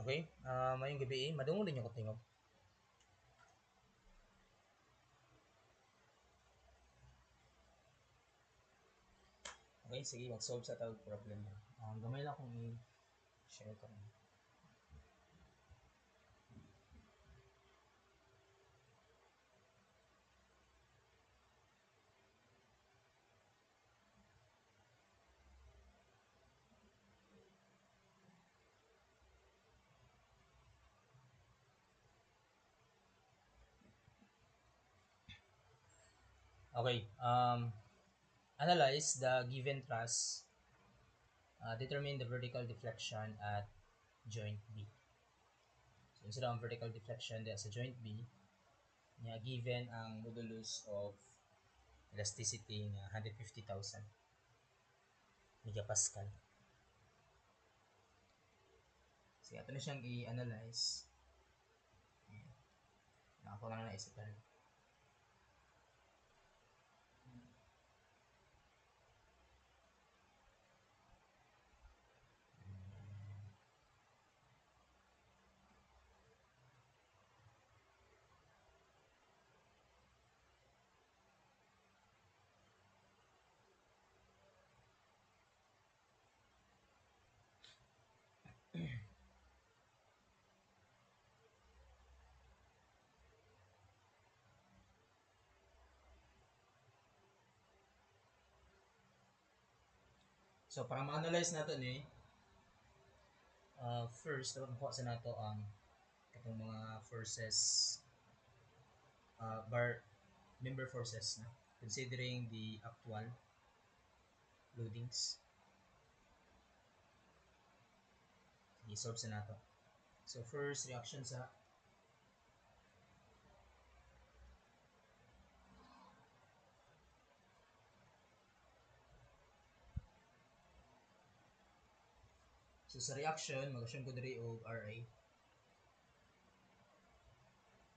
Okay? Mayong gabi, madungol din yung katingog. Okay, sige, mag-solve sa tawag problem. Gamay lang kung i-share ko. Okay, analyze the given thrust, determine the vertical deflection at joint B. So, instead of vertical deflection sa joint B, niya given ang modulus of elasticity nga 150,000 megapascal. So, ito na siyang i-analyze. Ako na naisipan. So, para ma-analyze natin first, dapat makuha sa nato ang katong mga forces, member forces na, considering the actual loadings. I-solve sa nato. So, first reaction sa reaction, mag-assume ko diri og RA.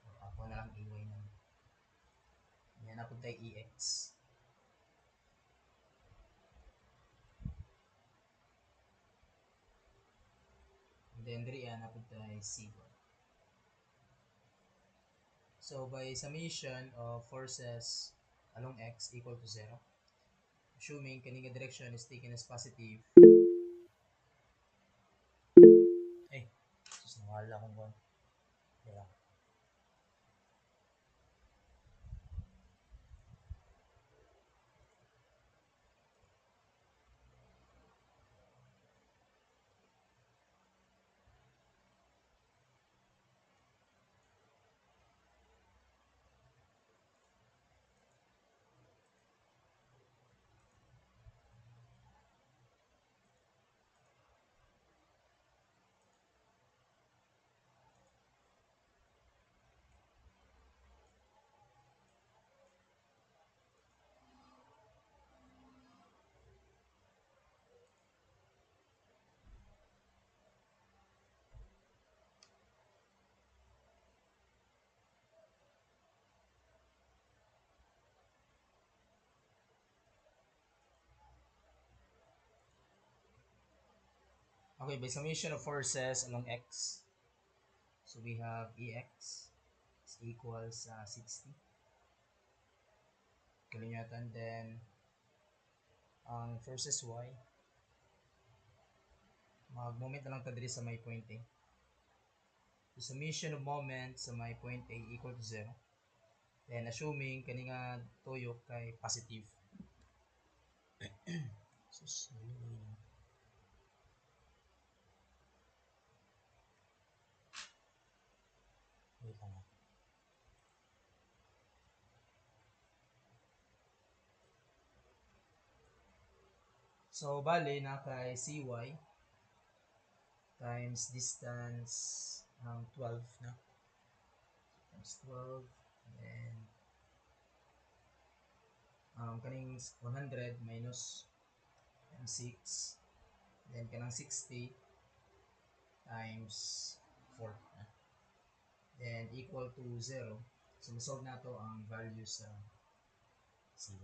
Ako na lang EY na. Yan na po tayo EX. And then diri na po tayo C1. So by summation of forces along X equal to 0, assuming kaning direction is taken as positive. Sus, nawala akong buwan. Yeah. Okay, by summation of forces along X, so we have EX is equals 60. Kalinyatan, then ang forces Y, mag-moment na lang ta diri sa may point A. The summation of moment sa may point A equal to 0. Then assuming kani nga tuyok kay positive. Sus, wait lang. So bali na kay CY times distance 12 na. Times 12, then kaning 100 minus m6, then kanang 60 times 4 na. Then equal to 0. So solve na to ang value sa 0.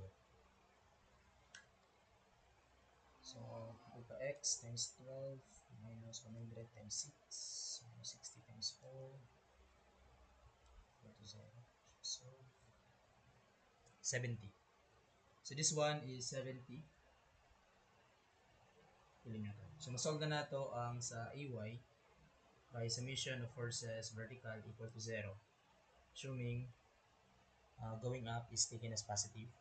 So equal to x times 12 minus 100 times 6 minus 60 times 4 equal to 0. So 70. So this one is 70 kilonewton. So masolve na nato ang sa AY by summation of forces vertical equal to 0. Assuming going up is taken as positive.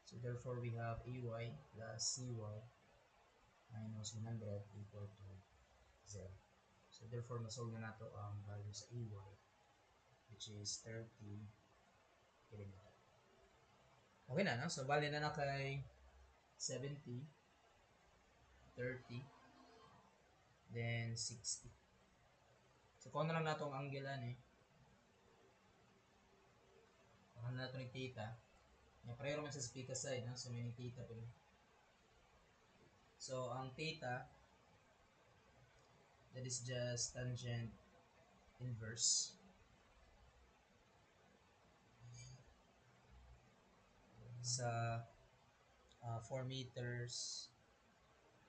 So therefore we have AY plus CY minus 100 equal to 0. So therefore masolve na nato ang value sa AY which is 30 kilonewton. Okay na, no? So bali na kay 70, 30, then 60. So kung ano lang nato ang angle eh. Kung ano nato ni theta. Yung pareho naman sa pita side, no? So may theta pa rin. So ang theta, that is just tangent inverse sa 4 meters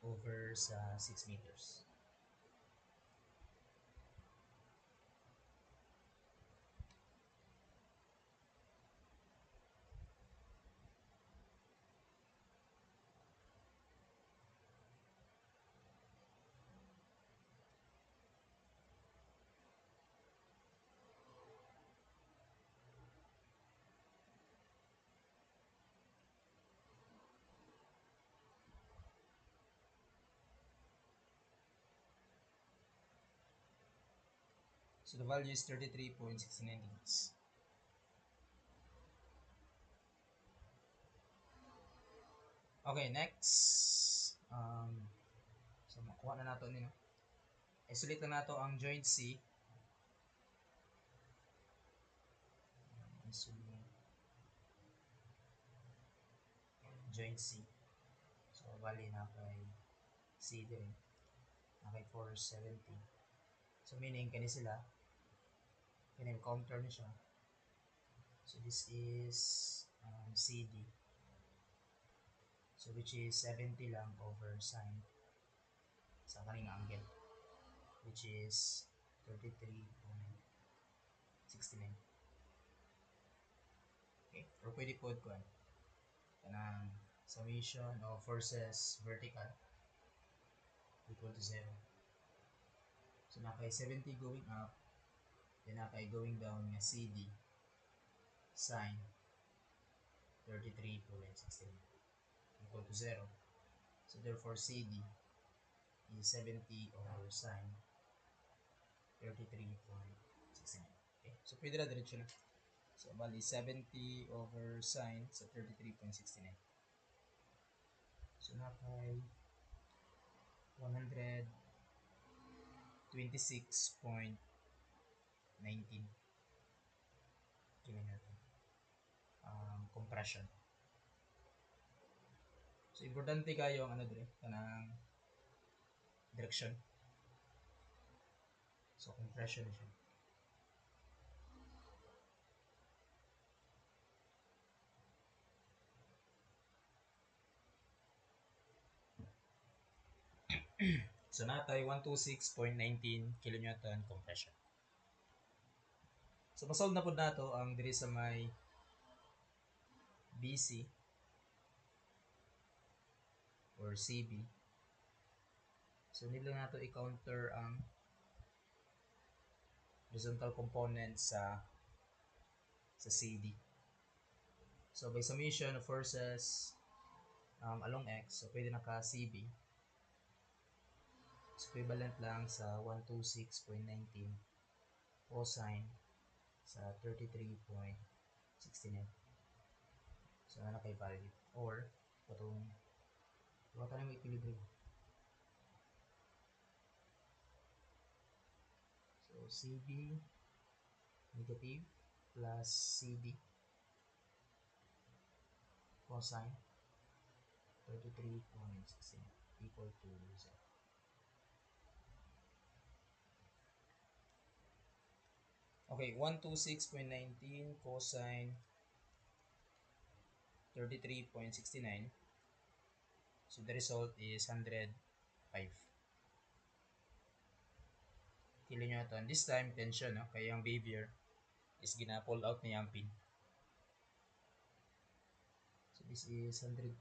over sa 6 meters. So the value is 33.69 degrees. Okay, next. So makuha na nato nino. Isolate na nato ang joint C. Isolate joint C. So bali na kay C din. Na kay 470. So meaning kani sila kani counter ni siya. So this is CD. So which is 70 lang over sine sa kaning angle which is 33.69. Okay, pero pwede po ko kanang summation of forces vertical equal to 0. So nakay 70 going up, then nakay going down nga CD sine 33.69 equal to 0. So therefore CD is 70 over sine 33.69. Okay, so pwede na diretso na. So bali 70 over sine sa 33.69. So nakay 126.19 kilonewton compression. So importante kayo ang ano dire kanang direction. So compression siya. So natay 126.19 kilonewton compression. So masolve na pud nato ang diri sa may BC or CB. So nila nato i-counter ang horizontal component sa CD. So by summation of forces along X, so pwede naka CB. So equivalent lang sa 126.19 cosine sa 33.69. So ano kay value? Or katong wala tayo may equilibrium. So CB negative plus CD cosine 33.16 equal to 0. Okay, 126.19 cosine 33.69 So the result is 105 kilonewton. This time tension, no? Kaya yung behavior is gina-pull out niya ang pin. So this is 105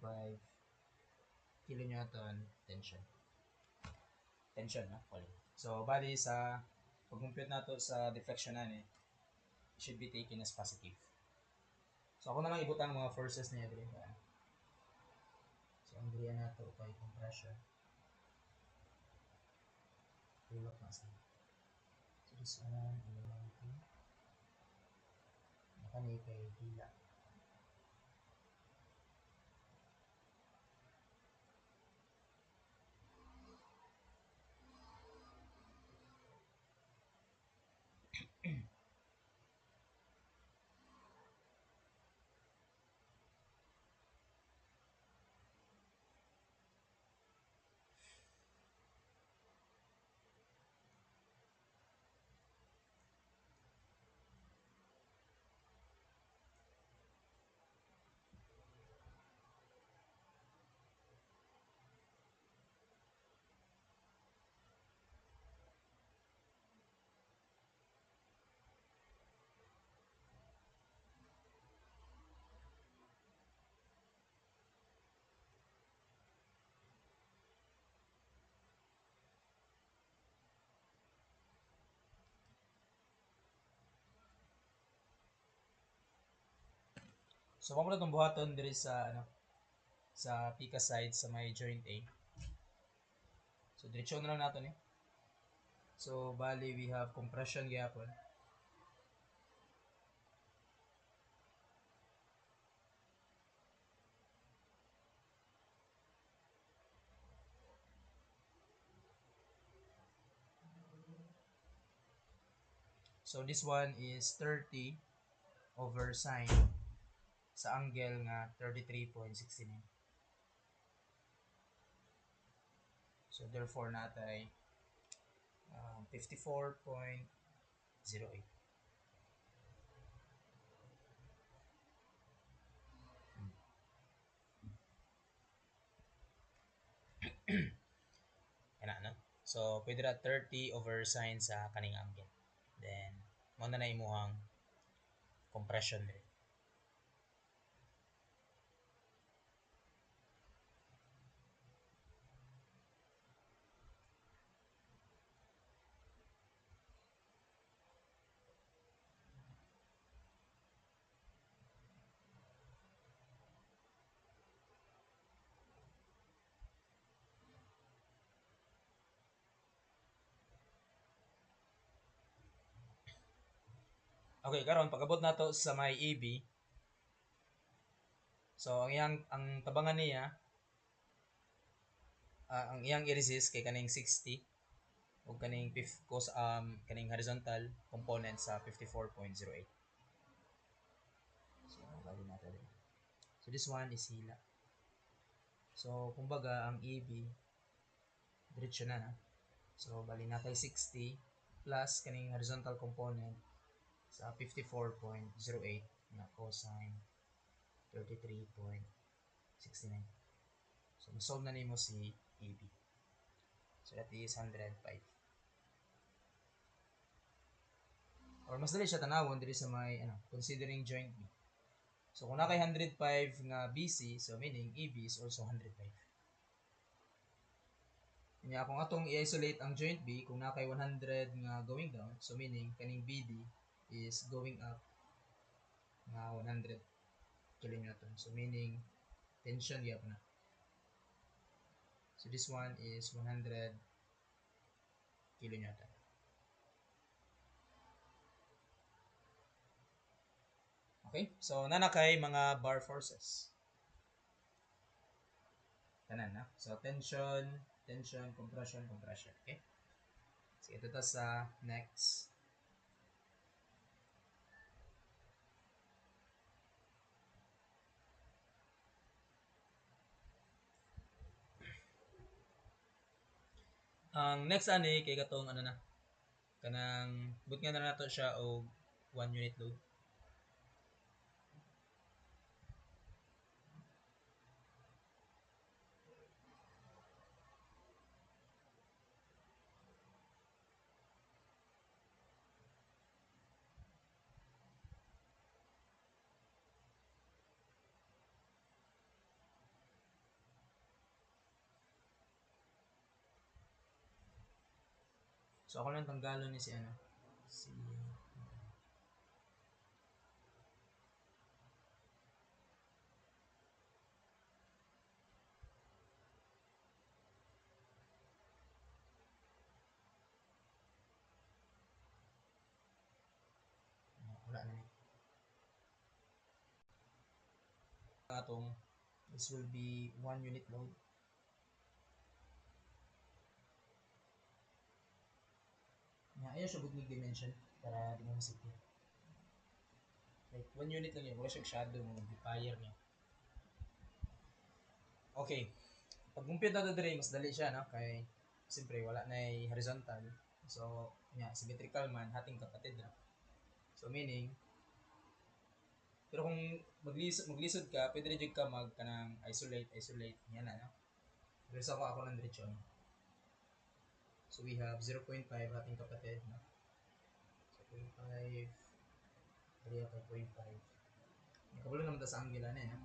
kilonewton tension. Tension, no? Ulit. So bali sa pag-compute nato sa deflection na it should be taken as positive. So ako na lang ibutang mga forces niya dito. So ang diriya nato kay compression. Tulak na sa. So this one, nakani kay hila. So mo na itong buhaton diri sa sa pika side sa may joint A. So diretso na lang nato ni. So bali we have compression gyapon. So this one is 30 over sine sa angle nga 33.69. So therefore natay 54.08. Ana no? So pwede ra 30 over sine sa kaning angle. Then mo na imuhang compression rate. Okay, karon pag-abot nato sa may AB. So ang tabangan niya ang iyang i-resist kay kaning 60 ug kaning kaning horizontal component sa 54.08. So bali nato din. So this one is hila. So kumbaga ang AB diretso na. So bali natay 60 plus kaning horizontal component sa 54.08 na cosine 33.69. So solve na nimo si AB. So that is 105. Or mas dali siya tanawon diri sa may considering joint B. So kung na kay 105 nga BC, so meaning AB is also 105. Kanya kung atong i-isolate ang joint B, kung na kay 100 nga going down, so meaning kaning BD is going up nga 100 kilonewton. So meaning tension gyapon na. So this one is 100 kilonewton. Okay? So nana kay mga bar forces. Tanan na. So tension, tension, compression, compression. Okay? So ito ta sa next. Ang next ani kay katong kanang but nga na nato siya og 1 unit load. So ako lang tanggalon ni si ano, si wala na ni. Atong this will be 1 unit load. Ayaw siya butnig dimension para di mo masipin. Like 1 unit lang yun, wala siyang shadow ng amplifier niya. Okay. Pag compute na dire mas dali siya no kay siyempre wala na horizontal. So, symmetrical man hating kapatid na. So meaning pero kung maglisod ka, pwede rin ka mag kanang isolate yan na no. Pero sa ako ng diretso. So we have 0.5 ating kapatid no. So 0.5 3 ako 0.5. Nakabulo naman ta sa angle na no.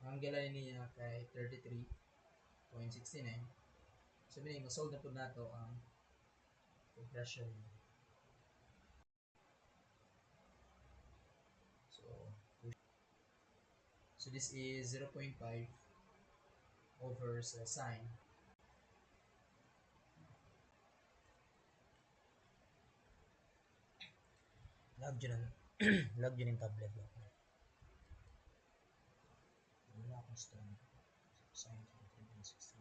Ang angle niya kay 33.69. So meaning masolve na po nato ang compression. So this is 0.5 over sa sine. Lag dyan lag dyan yung tablet. Wala akong stand. Sine 33.69.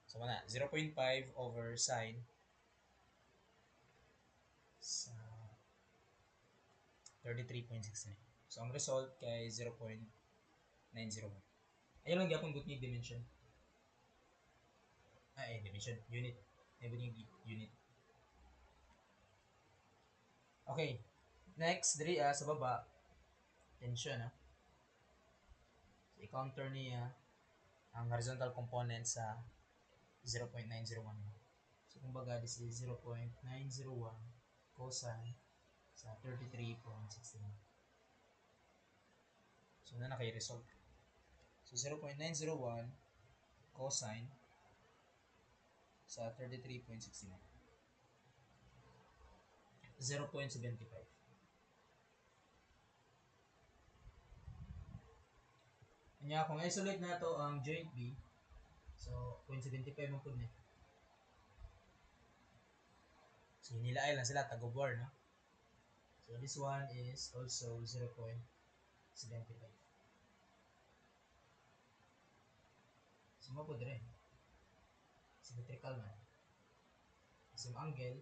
So wala, 0.5 over sine sa 33.69. So ang result kay 0.901. Ayun lang gyapon gutnig dimension. Dimension, unit. Everything unit. Okay. Next, diri sa baba, tension So i-counter niya ang horizontal component sa 0.901. So kumbaga this is 0.901 cosine sa 33.69. So na result. So 0.901 cosine sa 33.69. 0.75. Kanya kung isolate na to ang joint B, so 0.75 mo po niya. So hinilaay lang sila tag-of-war no. So this one is also 0.75. So mo po dire. Symmetrical man. Same angle.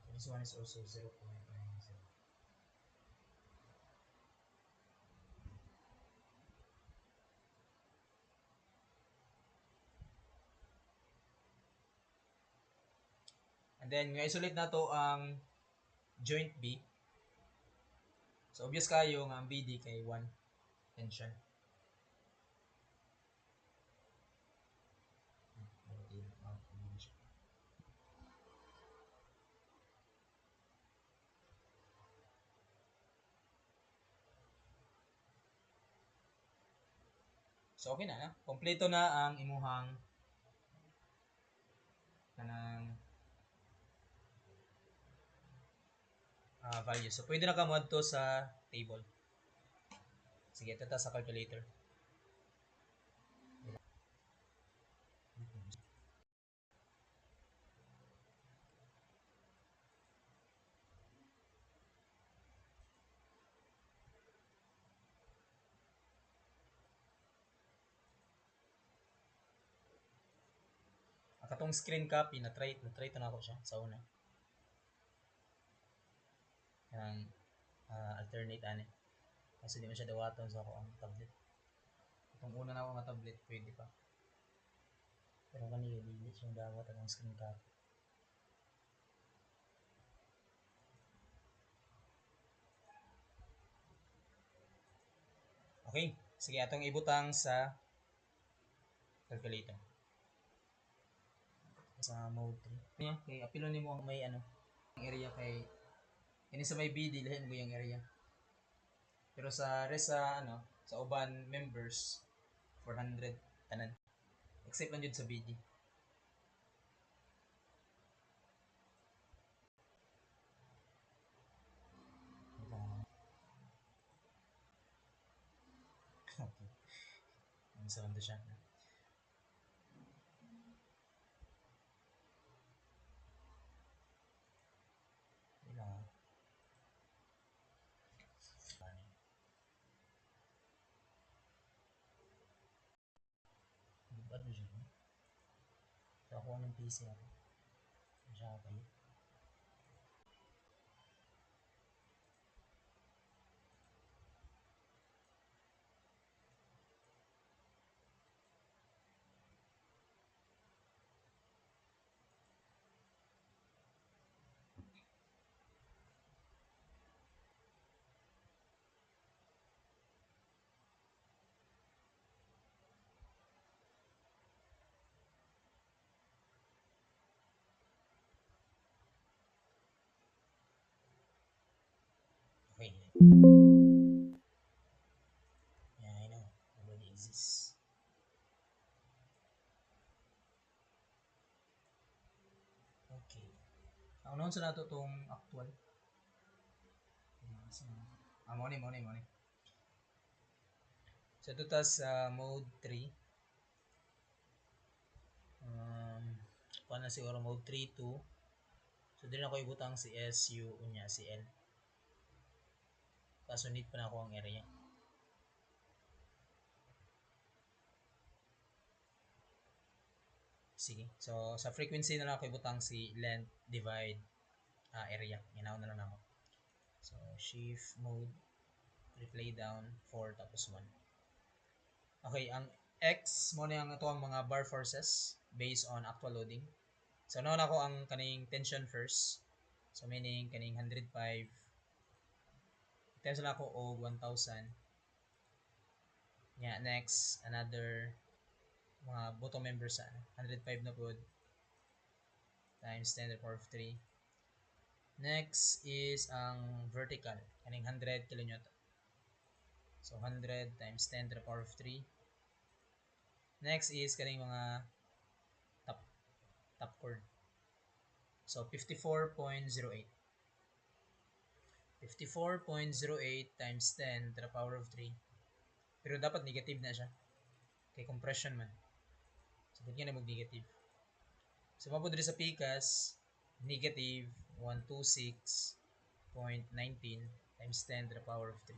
So this one is also 0.90. And then, i-isolate na to ang joint B. So, obvious kayo nga ang BD kay 1 tension. So, okay na. Kompleto na ang imuhang kanang value. So, pwede na ka mo to sa table. Sige, ito sa calculator. Katong screen copy, na-try to na ako siya sa una. Kanang alternate ani. Kasi di man siya dawaton sa ako ang tablet. Itong una na ako nga tablet, pwede pa. Pero kanina dili siyang dawat ang screen copy. Okay, sige atong ibutang sa calculator. Sa mode 3. Kaya, kay apilo nimo ang may ano, area kay ini sa may BD lahin mo yung area. Pero sa rest sa ano, sa uban members 400 tanan. Except lang jud sa BD. Okay. Ang sound siya. Ilang Ba't mo siya? So ako ng PC ako. Siya kayo. Okay. Yeah, I know. Already exists. Okay. Ang noon sa nato tong actual. Mo ni. So ito tas sa mode 3. Kuha na siguro mode 3 2. So din ako ibutang si SU unya si L. Kaso need pa na ako ang area. Sige. So sa frequency na lang ako ibutang si length divide area. Ginaw na lang ako. So shift mode replay down 4 tapos 1. Okay, ang X mo na yung ito ang mga bar forces based on actual loading. So naon ako ang kaning tension first. So meaning kaning 105 times lang ako og 1,000. Yeah, next another mga bottom members sa 105 na pod times 10 to the power of 3. Next is ang vertical kaning 100 kilonewton. So 100 times 10 to the power of 3. Next is kaning mga top chord. So 54.08. 54.08 times 10 to the power of 3. Pero dapat negative na siya. Kay compression man. So ba't nga na mag-negative? So mapod rin sa PCAS, negative 126.19 times 10 to the power of 3.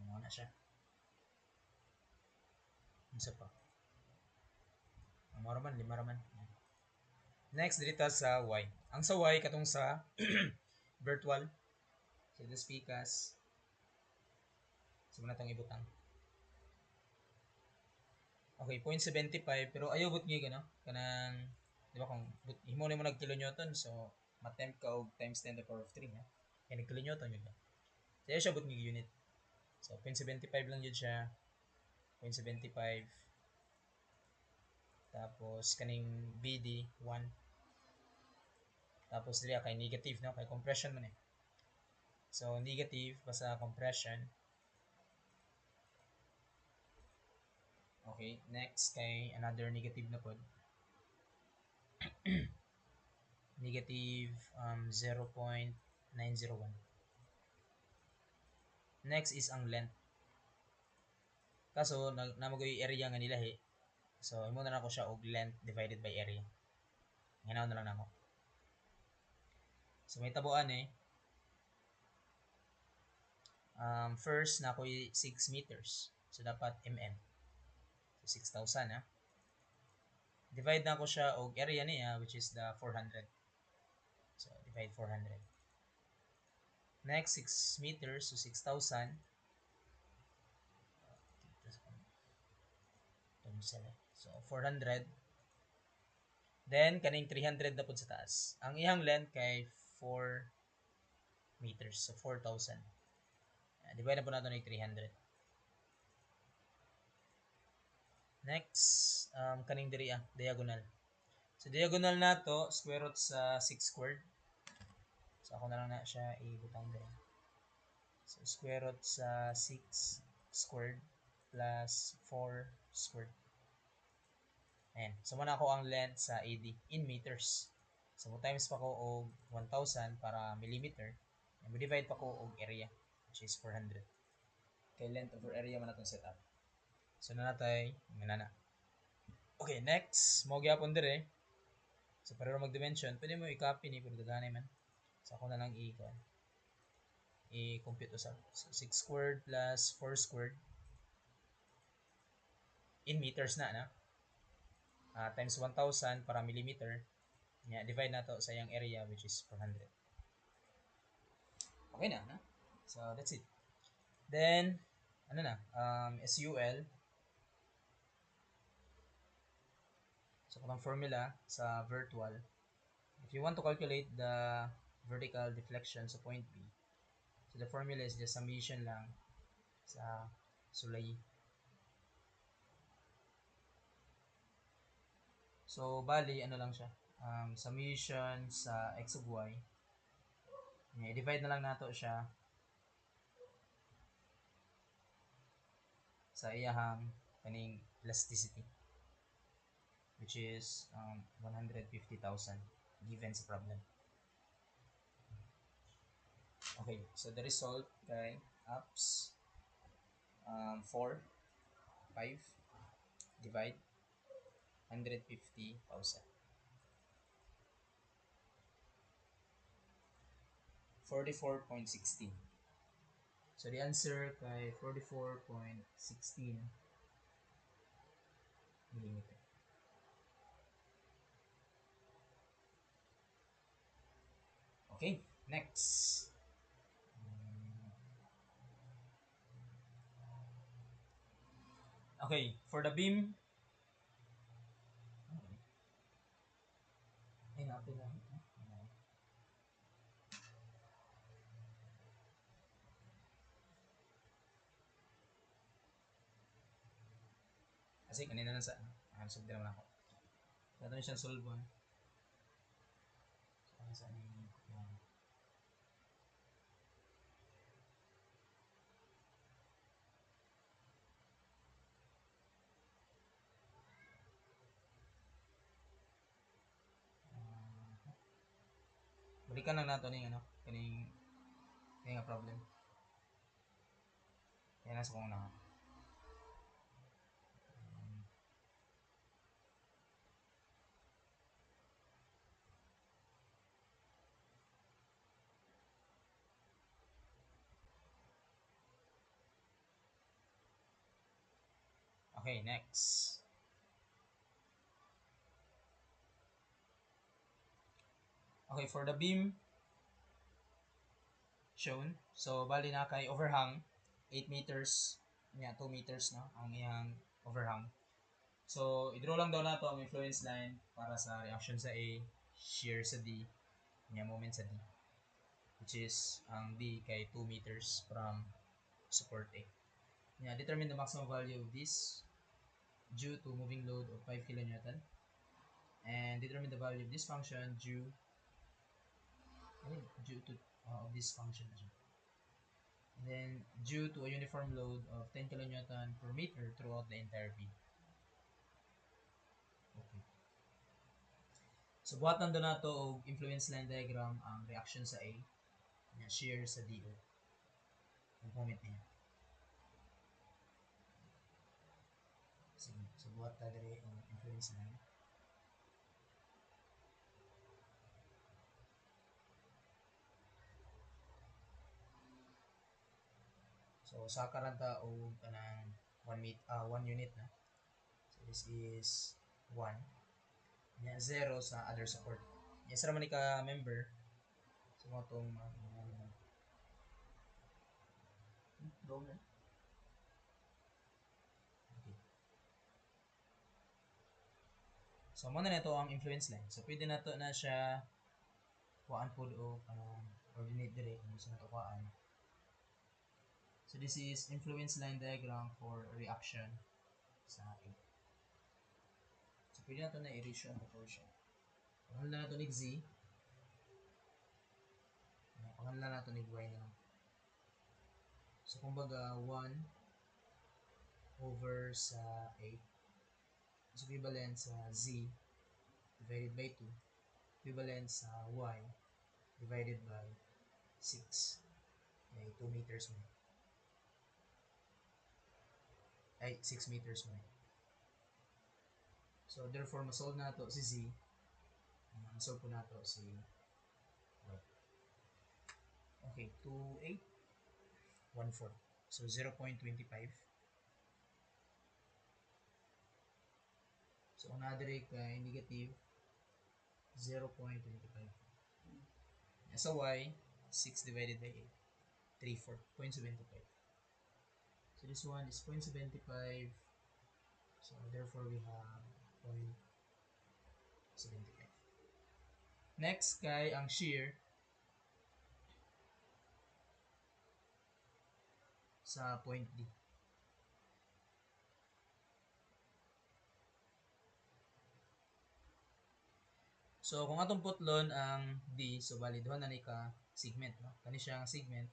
Ano na siya? Isa pa. Ang maraman, 5 raman. Next, dito sa Y. Ang sa Y, katong sa virtual. So, this PCAS. So, muna itong ibutang. Okay, 0.75. Pero ayaw but nga gano. Kanang, di ba kung himo na mo nag kilonewton. So, matemp ka og times 10 to the power of 3. Ha? Kaya nag kilonewton yun. So, ayaw siya but nga unit. So, 0.75 lang yun siya. 0.75. Tapos, kaning BD, 1. Tapos, dili kay negative, no? Kay compression man eh. So, negative basta compression. Okay, next kay another negative na pod. Negative 0.901. Next is ang length. Kaso namagoy area nga nilahi. So imo na nako siya og length divided by area. Nginaw na lang nako. So may tabuan eh. First na ako'y 6 meters. So dapat mm. So 6,000 ha. Divide na ko siya og area niya which is the 400. So divide 400. Next 6 meters so 6,000. So 400. Then kaning 300 na pud sa taas. Ang iyang length kay 4 meters. So 4,000. Divide na po natin ng 300. Next, kaning diri diagonal. So diagonal na to, square root sa 6 squared. So ako na lang na siya ibutang diri. So square root sa 6 squared plus 4 squared. Ayan. So muna ako ang length sa AD in meters. So mo times pa ko og 1,000 para millimeter. And mo divide pa ko og area which is 400. Kay length over area man atong setup. So na natay na. Okay, next, mo gyapon dire. So para mag-dimension, pwede mo i-copy ni pero daganay man. So ako na lang i-compute usab. So 6 squared plus 4 squared in meters na. Times 1,000 para millimeter. Yeah, divide na to sa yung area which is 400. Okay na. So that's it. Then, SUL. So kung formula sa virtual, if you want to calculate the vertical deflection sa point B, so the formula is just summation lang sa sulay. So, bali, lang siya. Summation sa x of y. I-divide na lang nato siya sa iyahang kaning elasticity, which is 150,000 given sa problem. Okay, so the result kay ups 4, 5, divide 150,000. 44.16. So the answer kay 44.16 millimeter. Okay, next. Okay, for the beam. Ay, natin na. Kasi kanina na sa answer din naman ako. Dato na siyang solve one. So, saan yung balikan lang nato ning kaning nga problem. Kaya nasa kong na. Okay, next. Okay, for the beam shown, so bali na kay overhang 8 meters, 2 meters ang iyang overhang. So, i-draw lang daw nato ang influence line para sa reaction sa A, shear sa D, moment sa D, which is ang D kay 2 meters from support A. Determine the maximum value of this due to moving load of 5 kN, and determine the value of this function due to of this function. And then due to a uniform load of 10 kN per meter throughout the entire beam. Okay. So buhatan do nato og influence line diagram ang reaction sa A, shear sa DO. Ang moment niya. Sige, so buhat ta diri ang influence line. So sa karanta og kanang 1 unit na. So this is 1. 0 sa other support. Yes, ra man ni ka member. So mo tong go na. Okay. So mo na nito ang influence line. So pwede nato na siya kuan pod o coordinate dire kung sa nato kuan. So this is influence line diagram for reaction sa A. pwede na ito na i-ratio ang proportion. Pangalan na ito ni Z. Pangalan na ito ni Y na lang. So, kumbaga, 1 over sa 8 is equivalent sa Z divided by 2 equivalent sa Y divided by 6. Ay, 2 meters mo. Ay, 6 meters mo. So, therefore, masolve na ito si Z. Masolve po na ito si Y. Okay, 2, 8, 1, 4. So, 0.25. So, another kay negative 0.25. Sa Y, 6 divided by 8. 3/4, 0.75. So, this one is 0.75. So, therefore, we have 0.75. Next, kay ang shear sa point D. So, kung atong putlon ang D, so bali duha na ni ka segment, no? Kani siya ang segment.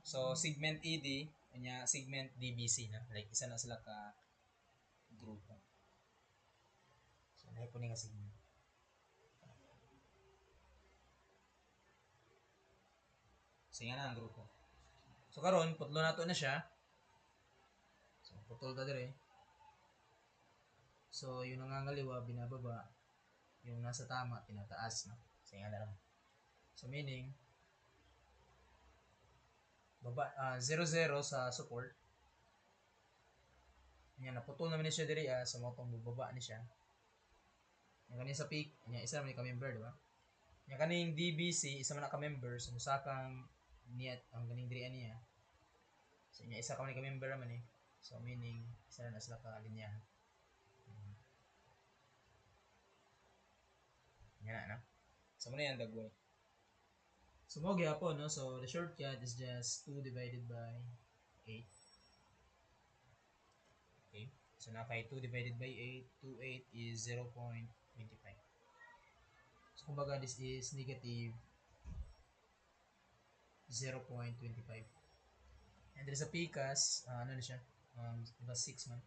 So, segment ED, kanya segment DBC, na? Like, isa na sila ka grupo. So, nahi po nga segment. So, nga na ang grupo. So, karon putlo na to na siya. So, putol ta dire. So, yung nangangaliwa, binababa. Yung nasa tama, tinataas, no? So, nga na lang. So, meaning, 0, 0 sa support. Yan, naputol naman ni siya diri, sa motong bubaba ni siya. Yung kanin sa peak, yan, isa naman ka-member, di ba? Yung kaning DBC, isa man ka-member, so musakang niyat, ang kaning diri niya. So, yan, isa ka man ka-member naman eh. So, meaning, isa na sila ka-linyahan. Yan na. So, muna yan, dagway. So, mo gyapon, no? So, the shortcut is just 2 divided by 8. Okay. So, nakay 2 divided by 8. 2, 8 is 0.25. So, kumbaga, this is negative 0.25. And there's a PCAS, ano na siya? Diba 6 man?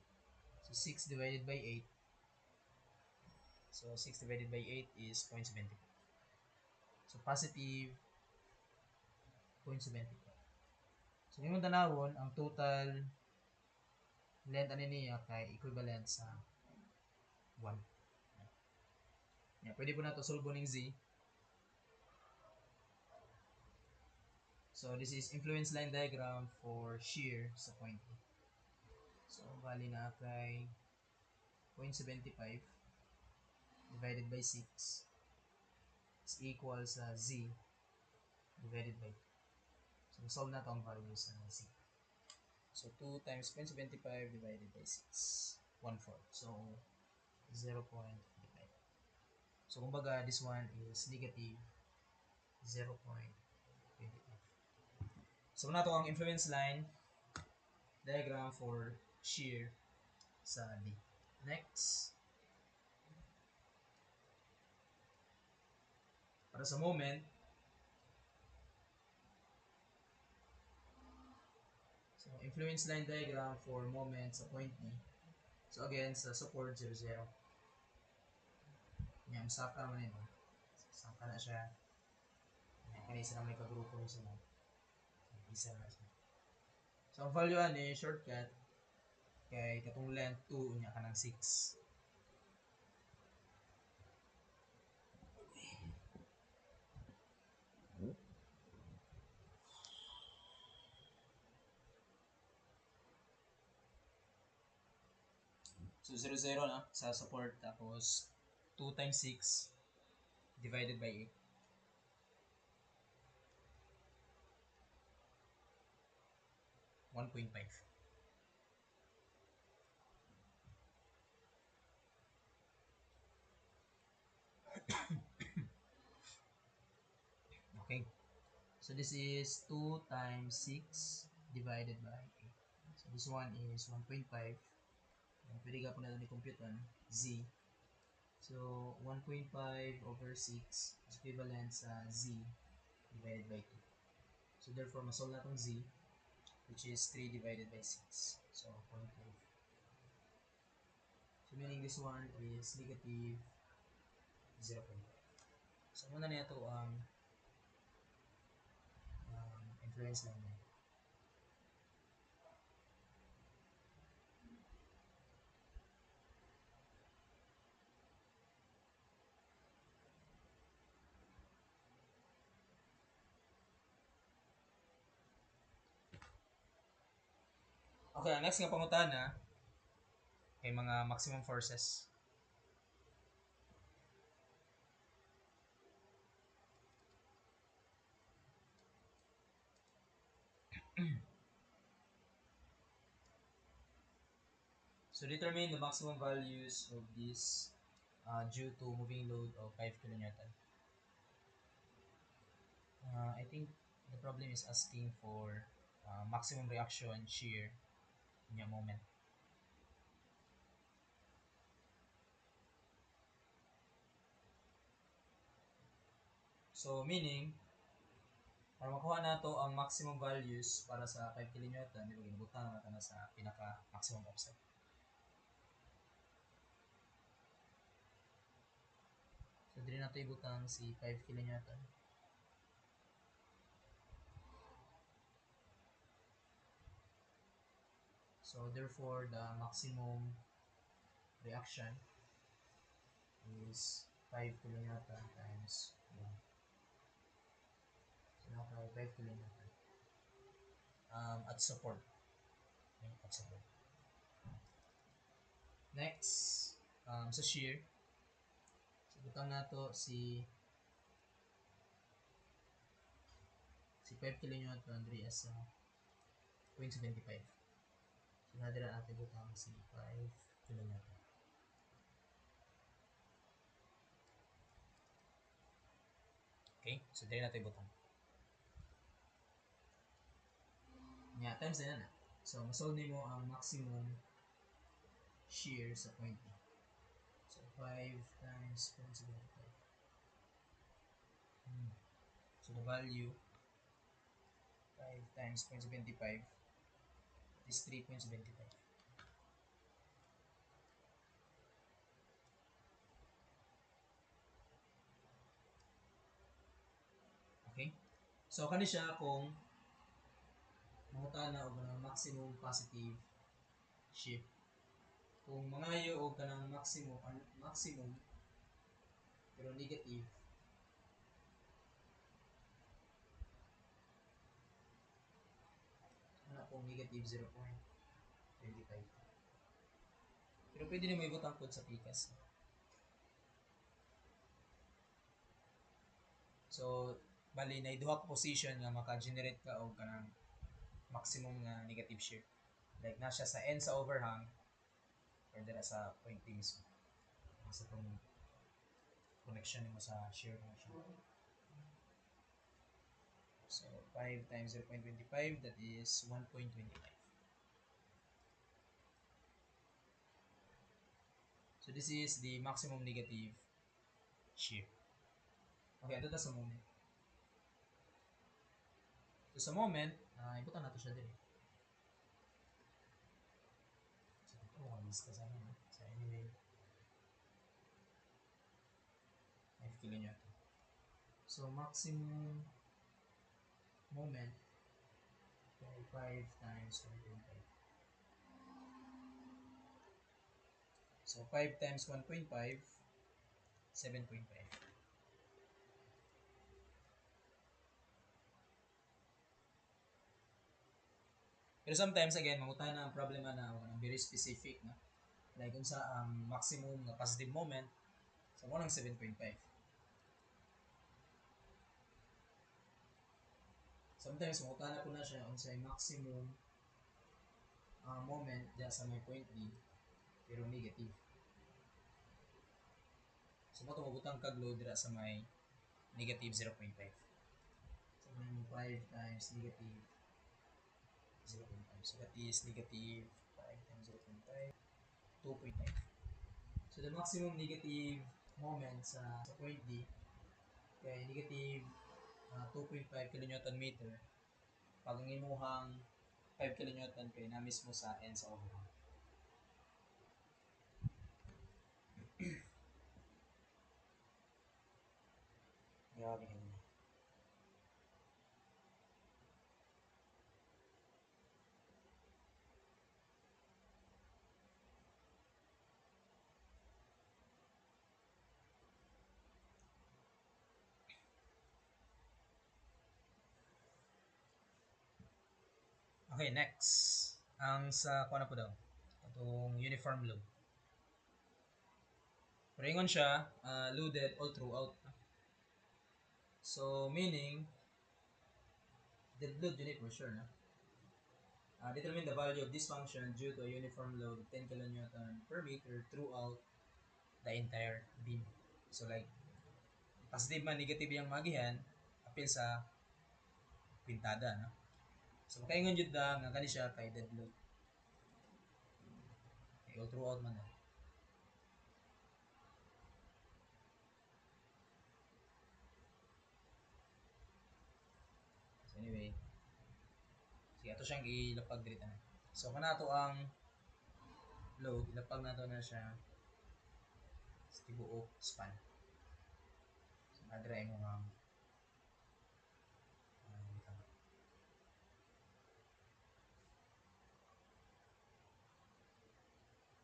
So, 6 divided by 8. So, 6 divided by 8 is 0.75. So, positive 0.75. So, yung tanawon, ang total length ani niya kay equivalent sa 1. Yeah, pwede po na ito solve ng Z. So, this is influence line diagram for shear sa point A. So, bali na kay 0.75 divided by 6 is equal sa Z divided by 2. So, solve na ito ang value sa Z. So, 2 times 0.75 divided by 6. 1/4. So, 0.25. So, kumbaga, this one is negative 0.25. So, muna ito ang influence line diagram for shear sa D. Next. Para sa moment, so, influence line diagram for moment sa point D. So, again, sa support 0, 0. Yan, saka naman yun. Saka na siya. Yan, kanisa na may kagrupo nyo sila. Isa na siya. So, ang value ni shortcut kay katong length 2 unya ka ng 6. So, 0, 0 na sa support. Tapos, 2 times 6 divided by 8. 1.5. So this is 2 times 6 divided by 8. So this one is 1.5. And pwede ka po na ito compute z. So 1.5 over 6 is equivalent sa z divided by 2. So therefore, masolve na itong z, which is 3 divided by 6. So 0.5. So meaning this one is negative 0.5. So muna na ito ang influence line niya. Okay, next nga pangutana kay mga maximum forces. So determine the maximum values of this due to moving load of 5 kN. I think the problem is asking for maximum reaction shear in a moment. So meaning, para makuha na to ang maximum values para sa 5 kN, di ba ginabutang natin na sa pinaka maximum offset. So dili nato ibutang si 5 kN. So therefore, the maximum reaction is 5 kN times 1. So naka 5 kN. At support. Okay, at support. Next, sa shear. So butang nato si 5 kN diri as 0.75. So nadira natin butang si 5 kN. Okay, so dili natin butang. Nya times na na. So masolve nimo ang maximum shear sa point B. So 5 times 0.75. So the value 5 times 0.75 is 3.75. Okay? So kani siya kung mangutana og kanang maximum positive shift. Kung mangayo og kanang maximum pero negative, ano kung negative 0.25. Pero pwede na may butang pod sa pikas. So bali na duha ka position nga maka-generate ka og kanang maximum nga negative shear. Like na siya sa end sa overhang or dira sa point D mismo. Sa itong connection mo sa shear connection. So 5 times 0.25, that is 1.25. So this is the maximum negative shear. Okay, ito sa moment. So sa moment, ibutan nato siya din. So ito, ka sana. So anyway, 5 kN. So maximum moment, 5 times 1.5. So 5 times 1.5, 7.5. Pero sometimes again, mangutan na ang problema na very specific na. Like kung sa maximum na positive moment, sa mo ng 7.5. Sometimes mangutan na ko na siya kung sa maximum moment dyan sa may point B, pero negative. So mo ito mabutang kag load dira sa may negative 0.5. So 5 times negative 0.5. So that is negative 5 times 0.5, 2.5. So the maximum negative moment sa point D kay negative 2.5 kilonewton meter. Pag ang imuhang 5 kilonewton kay na mismo sa end sa overhang. Grabe ka na. Okay, next. Ang sa kuha na po daw. Itong uniform load. Pero ingon siya, loaded all throughout. So, meaning, dead load unit for sure, no? Determine the value of this function due to a uniform load of 10 kilonewton per meter throughout the entire beam. So, like, positive man, negative yung magihan, apil sa pintada, no? So, makaingon yun da, nga kani siya kay dead load. Okay, all throughout man na. So, anyway, sige, ito siyang ilapag dito na. So, kung to ang load, ilapag na to na siya sa tibuok span. So, nadry mo nga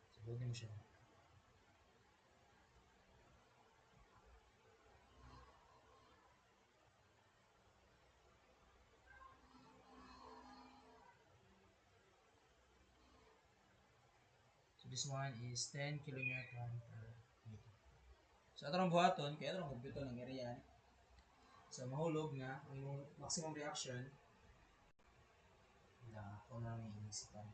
so, loadin mo siya. So, this one is 10 kilonewton per meter. So, ito lang buhaton, kaya ito lang kumputo ng area. So, mahulog nga, ang maximum reaction na ako na lang iisipan.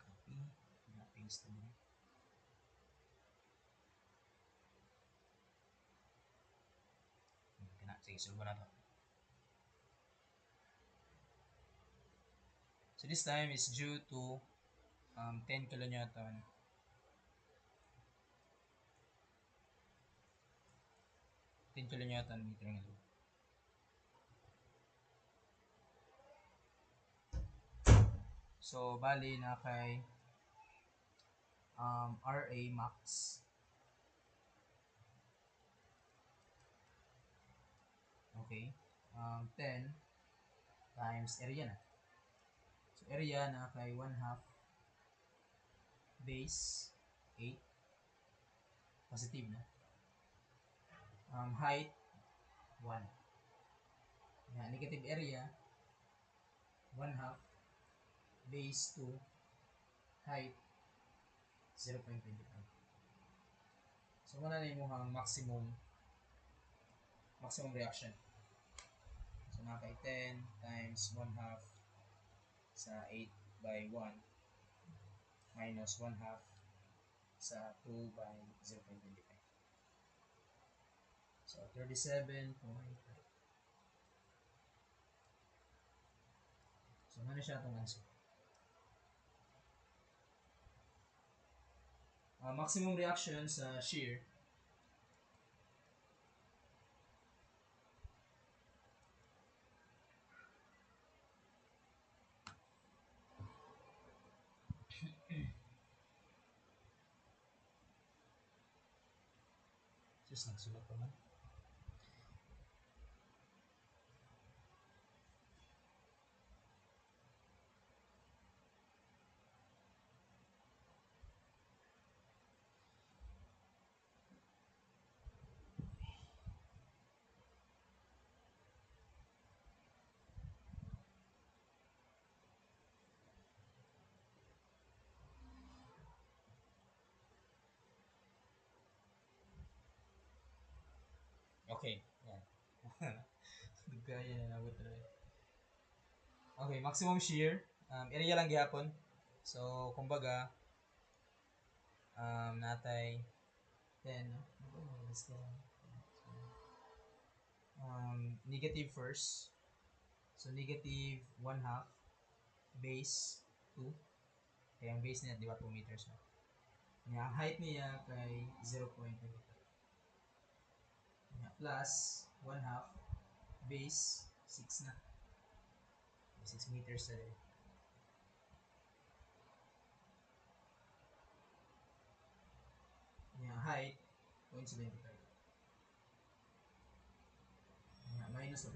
Copy, na-paste na mo. Sige, solve na to. So, this time is due to 10 kilonewton. 10 kilonewton meter nga load. So, bali na kay RA max. Okay. 10 times area na. So, area na kay 1/2 base 8. Positive na. Height 1. Negative area 1/2 base 2 height 0.25. So, muna na yung maximum reaction. So, na kay 10 times 1/2 sa 8 by 1 minus 1/2 sa 2 by 0.25. So, 37.5. So, ano siya itong answer? Maximum reaction sa shear just nagsulat pa man. Okay, yan. Gaya na nabot na rin. Okay, maximum shear. Area lang gihapon. So, kumbaga, natay 10, no? Negative first. So, negative 1 half. Base 2. Kaya ang base niya, di ba, 2 meters na. Kaya ang height niya kay 0.25. Plus 1 half. Base 6 na. 6 meters na rin. Kaya height 0.75. Minus 1.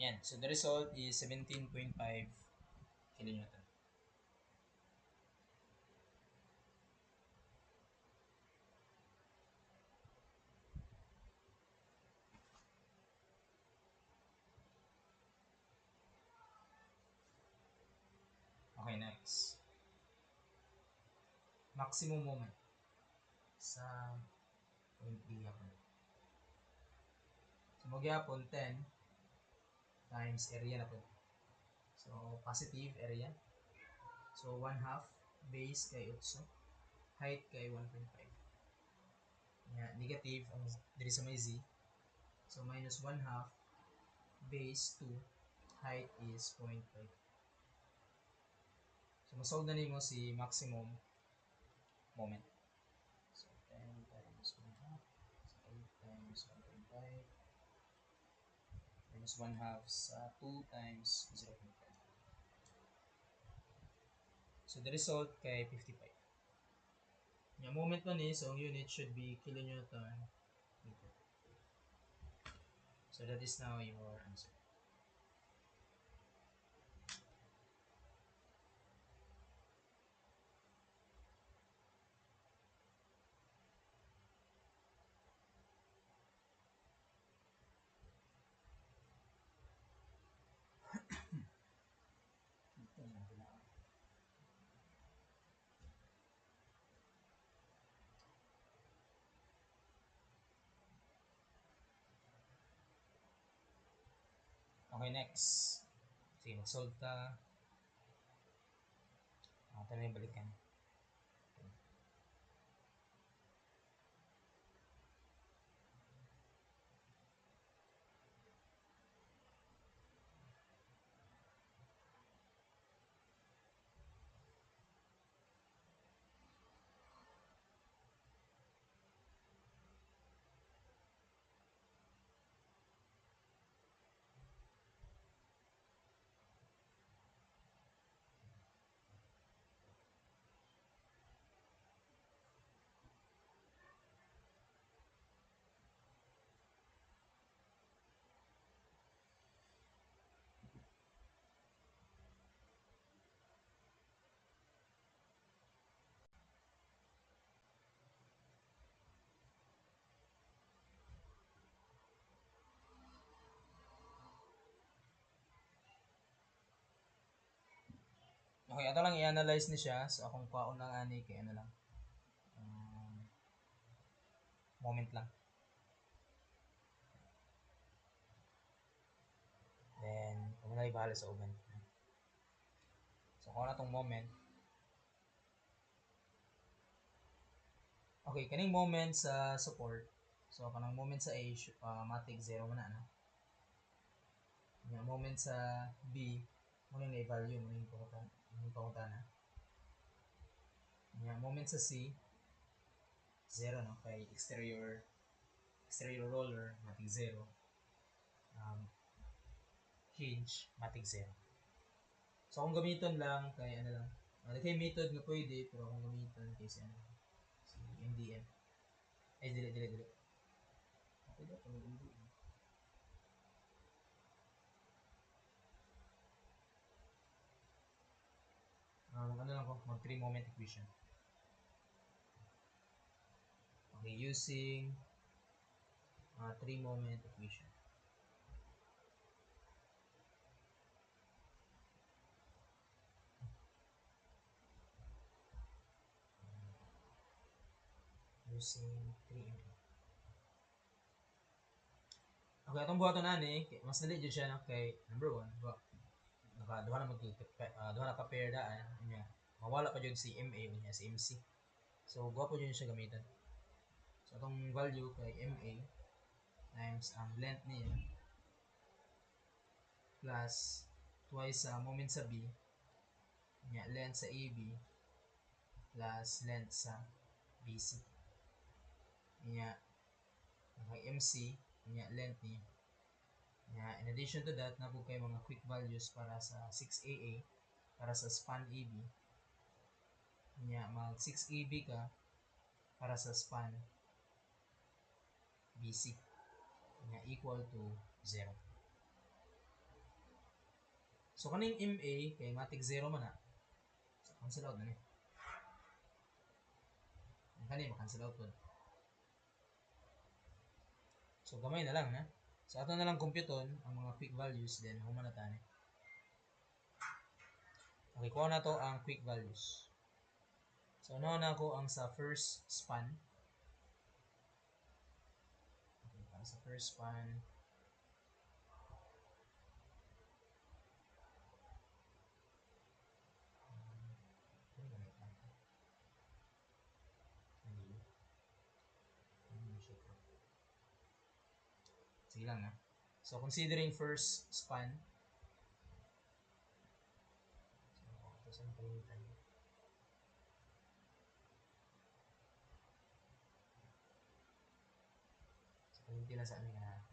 Yan. So, the result is 17.5 kilonewton. Okay, next. Maximum moment sa point B ako. So, magyapon 10 times area na po. So, positive area. So, 1 half base kay 8. Height kay 1.5. Negative ang diri sa may z. So, minus 1 half base 2. Height is 0.5. So, masolve na nimo si maximum moment. So, 10 times 1 half. So, 8 times 1.5. Minus 1 half sa 2 times 0.5. So, the result kay 55. Yung moment man is, ang unit should be kilonewton meter. So, that is now your answer. Okay, next. Sige, mag-solve ta. Ito na yung balikan. Okay, ito lang i-analyze ni siya. So, akong kwaon lang ani kay ano lang. Moment lang. Then, kung na ibahala sa uban. So, kung na tong moment. Okay, kaning moment sa support. So, kanang moment sa A, matic 0 man na. Yung moment sa B, muna yung value, muna yung pangutana. Yung moment sa C, 0 no, kay exterior roller, matic 0. hinge, matic 0. So, kung gamiton lang, kay ano lang, kay method nga pwede, pero kung gamiton, kay si ano, si MDM. Ay, dili. Pwede ako ng MDM. Ano lang ko, mag 3-moment equation. Okay, using 3-moment equation. Using 3-MA. Okay, itong buhaton na ni, mas dali dyan siya no, kay number 1, duha na ka pair daan, niya. Mawala pa dyan si MA, niya, si MC. So, guwapo dyan siya gamitan. So, itong value kay MA times ang length niya plus twice sa moment sa B, niya, length sa AB plus length sa BC. Niya, kay MC, niya, length niya. Niya, in addition to that, napo kay mga quick values para sa 6AA, para sa span AB. Niya, mag 6AB ka para sa span BC. Niya, equal to 0. So, kaning MA, kay matic 0 man na. So, cancel out na ni. Ang kanin, makancel out po. So, gamay na lang na. So, ato na lang computon ang mga quick values, then humanatan. Okay, kuha na to ang quick values. So, ano na ako ang sa first span. Okay, para sa first span, sige lang na. So, considering first span, so, ito sa nakalimutan. So, kalimti lang sa amin na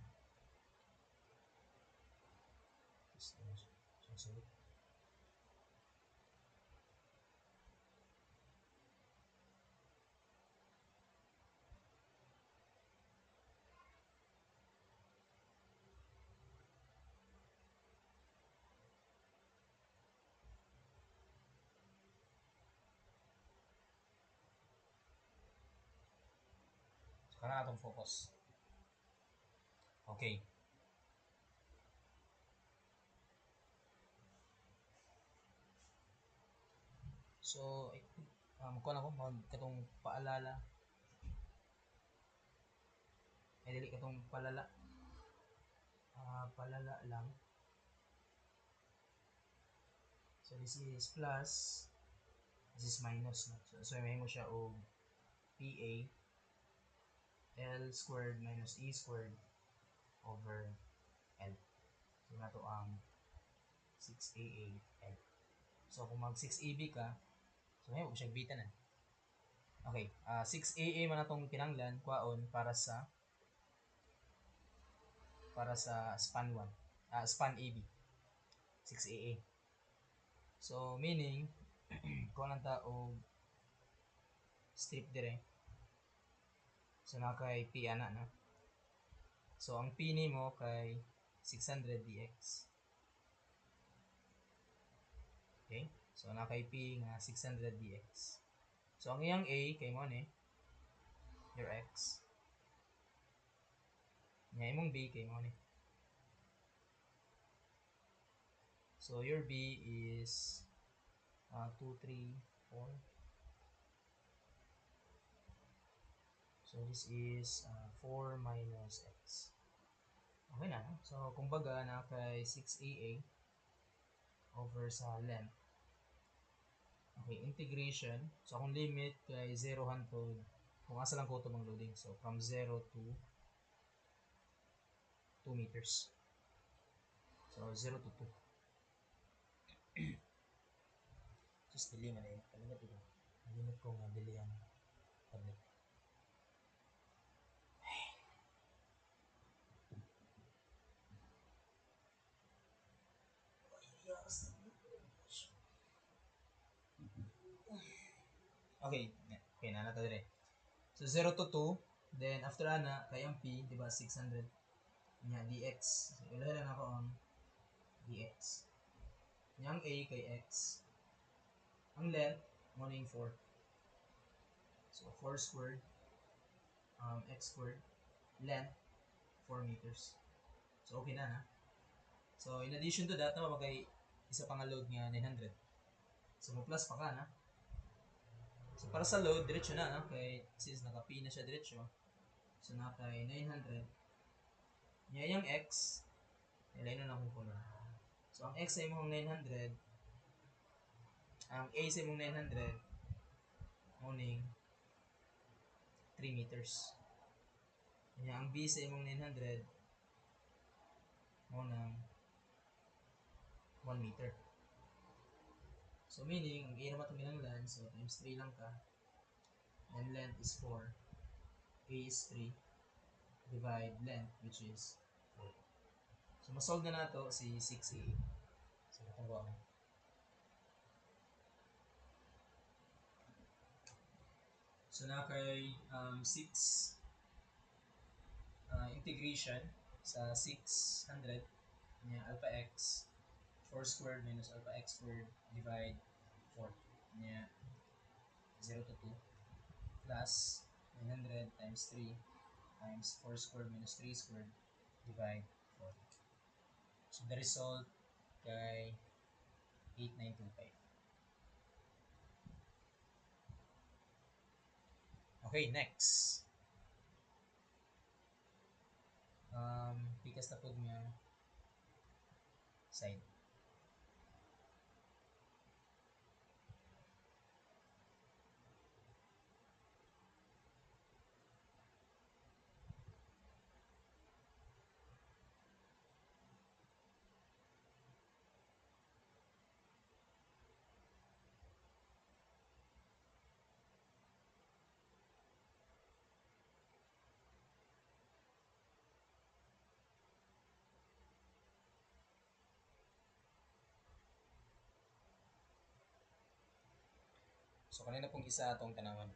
so, kana atong focus. Okay. So, kung ako, katong paalala. Ay, dili katong palala. Palala lang. So, this is plus, this is minus. No? So may mo siya o PA L squared minus E squared over L. So, na to ang 6AA L. So, kung mag 6AB ka, so may mo siyang beta na. Okay, 6AA man na itong kinanglan, kwaon para sa span 1. Span AB. 6AA. So, meaning, kung lang ta o strip dire. So, nakay P ana na. So, ang P ni mo kay 600 dx. Okay? So, nakay P nga 600 dx. So, ang iyang A kay mo ni your x. Nga imong B kay mo ni. So, your B is 2, 3, 4. So, this is 4 minus x. Okay na. So, kumbaga, na kay 6AA over sa length. Okay, integration. So, akong limit kay 0 hantod, kung asa lang ko ito mang loading. So, from 0 to 2 meters. So, 0 to 2. Just delay man eh. Kalimot ito. Kalimot ko nga delay ang tablet. Okay, okay na nato dire. So 0 to 2, then after ana kay ang p, di ba 600 nya dx. So ilahan na ako ang dx. Nya ang a kay x. Ang length mo ning 4. So 4 squared x squared length 4 meters. So okay na. So in addition to that, naman kay isa pang load nga 900. So mo plus pa ka na. So para sa load diretso na no kay since naka-p na siya diretso. So na kay 900. Nya yung x ilay na lang kung color. So ang x ay mong 900, ang a sa mong 900 morning 3 meters. Nya ang b sa mong 900 mo ng 1 meter. So meaning, ang A naman itong ginanglan, so times 3 lang ka. And length is 4. A is 3. Divide length, which is 4. So masolve na nato si 6A. So natungwa mo. So na kay 6 integration sa 600 niya alpha x 4 squared minus alpha x squared divide 4 niya 0 to 2 plus 900 times 3 times 4 squared minus 3 squared divide 4. So the result kay 8925. Okay, next. Pikas na po nga side. So kanina pong isa atong tanawan.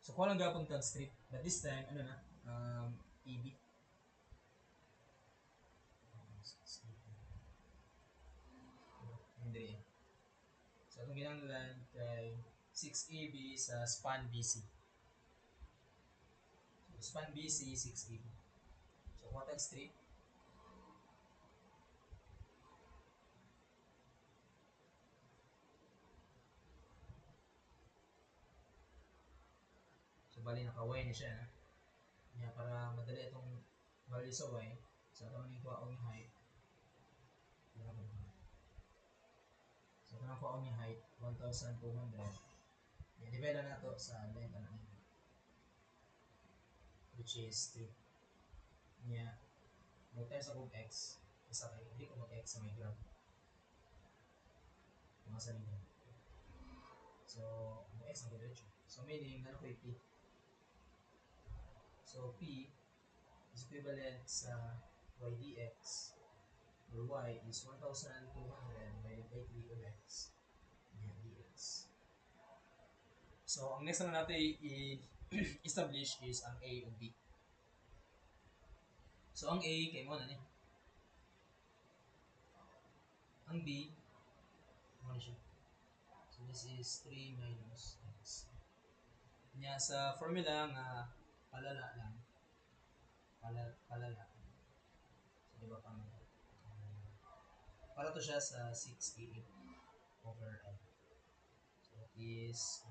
So kuha lang gapon tag strip, but this time ano na EB. Hindi. So atong ginanglan kay 6AB sa span BC. So span BC 6AB. So kuha tag strip. So bali naka-Y na siya na. Kaya para madali itong value sa Y, so ito nang kuha ang height. So ito nang kuha ang height 1,200. I-divide na ito sa length ano nito, which is 3. Niya, multiply sa kong x, isa kayo, hindi ko mag-x sa may gram. Mga sa ninyo. So, mag-x na diretso. So, meaning, ano ko yung p? So, p is equivalent sa y dx, where y is 1,200 divided by 3 of x. Yan, dx. So, ang next na natin i-establish is ang a o b. So, ang a, kay mo na ni. Ang b, mo na siya. So, this is 3 minus x. Nya sa formula nga palala lang. Palala. So, di ba pang para to siya sa 6a over l. So, that is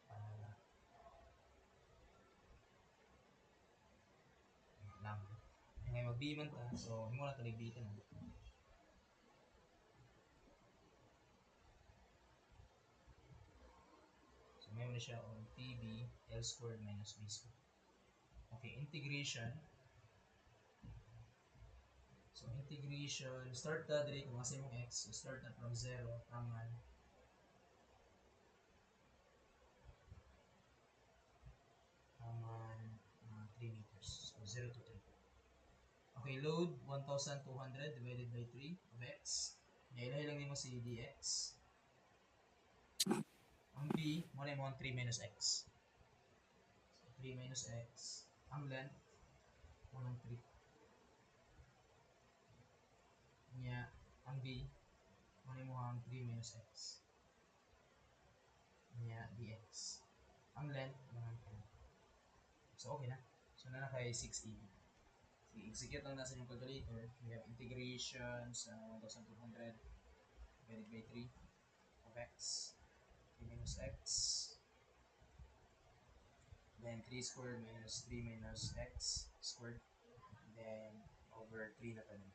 palala lang. Ngayon, mag-b man ta. So, hindi mo na talig dito na. So, ngayon na siya on pb l squared minus b squared. Okay, integration. So, integration, start na dire kung kasi mong x. So, start na from 0, taman. Taman 3 meters. So, 0 to 3. Okay, load 1,200 divided by 3 of x. Ilahi lang din mo si dx. Ang B, mo na mo ang 3 minus x. So, 3 minus x. Ang length, mo ng 3. Nya, ang B, mo na mo ang 3 minus x. Nya, dx. Ang length, mo ng 10. So, okay na. So, na kay 6 EB. So, execute lang nasa yung calculator. We have integration sa 1,200 divided by 3 of x. 3 minus x. Then 3 squared minus 3 minus x squared. Then over 3 na pa naman.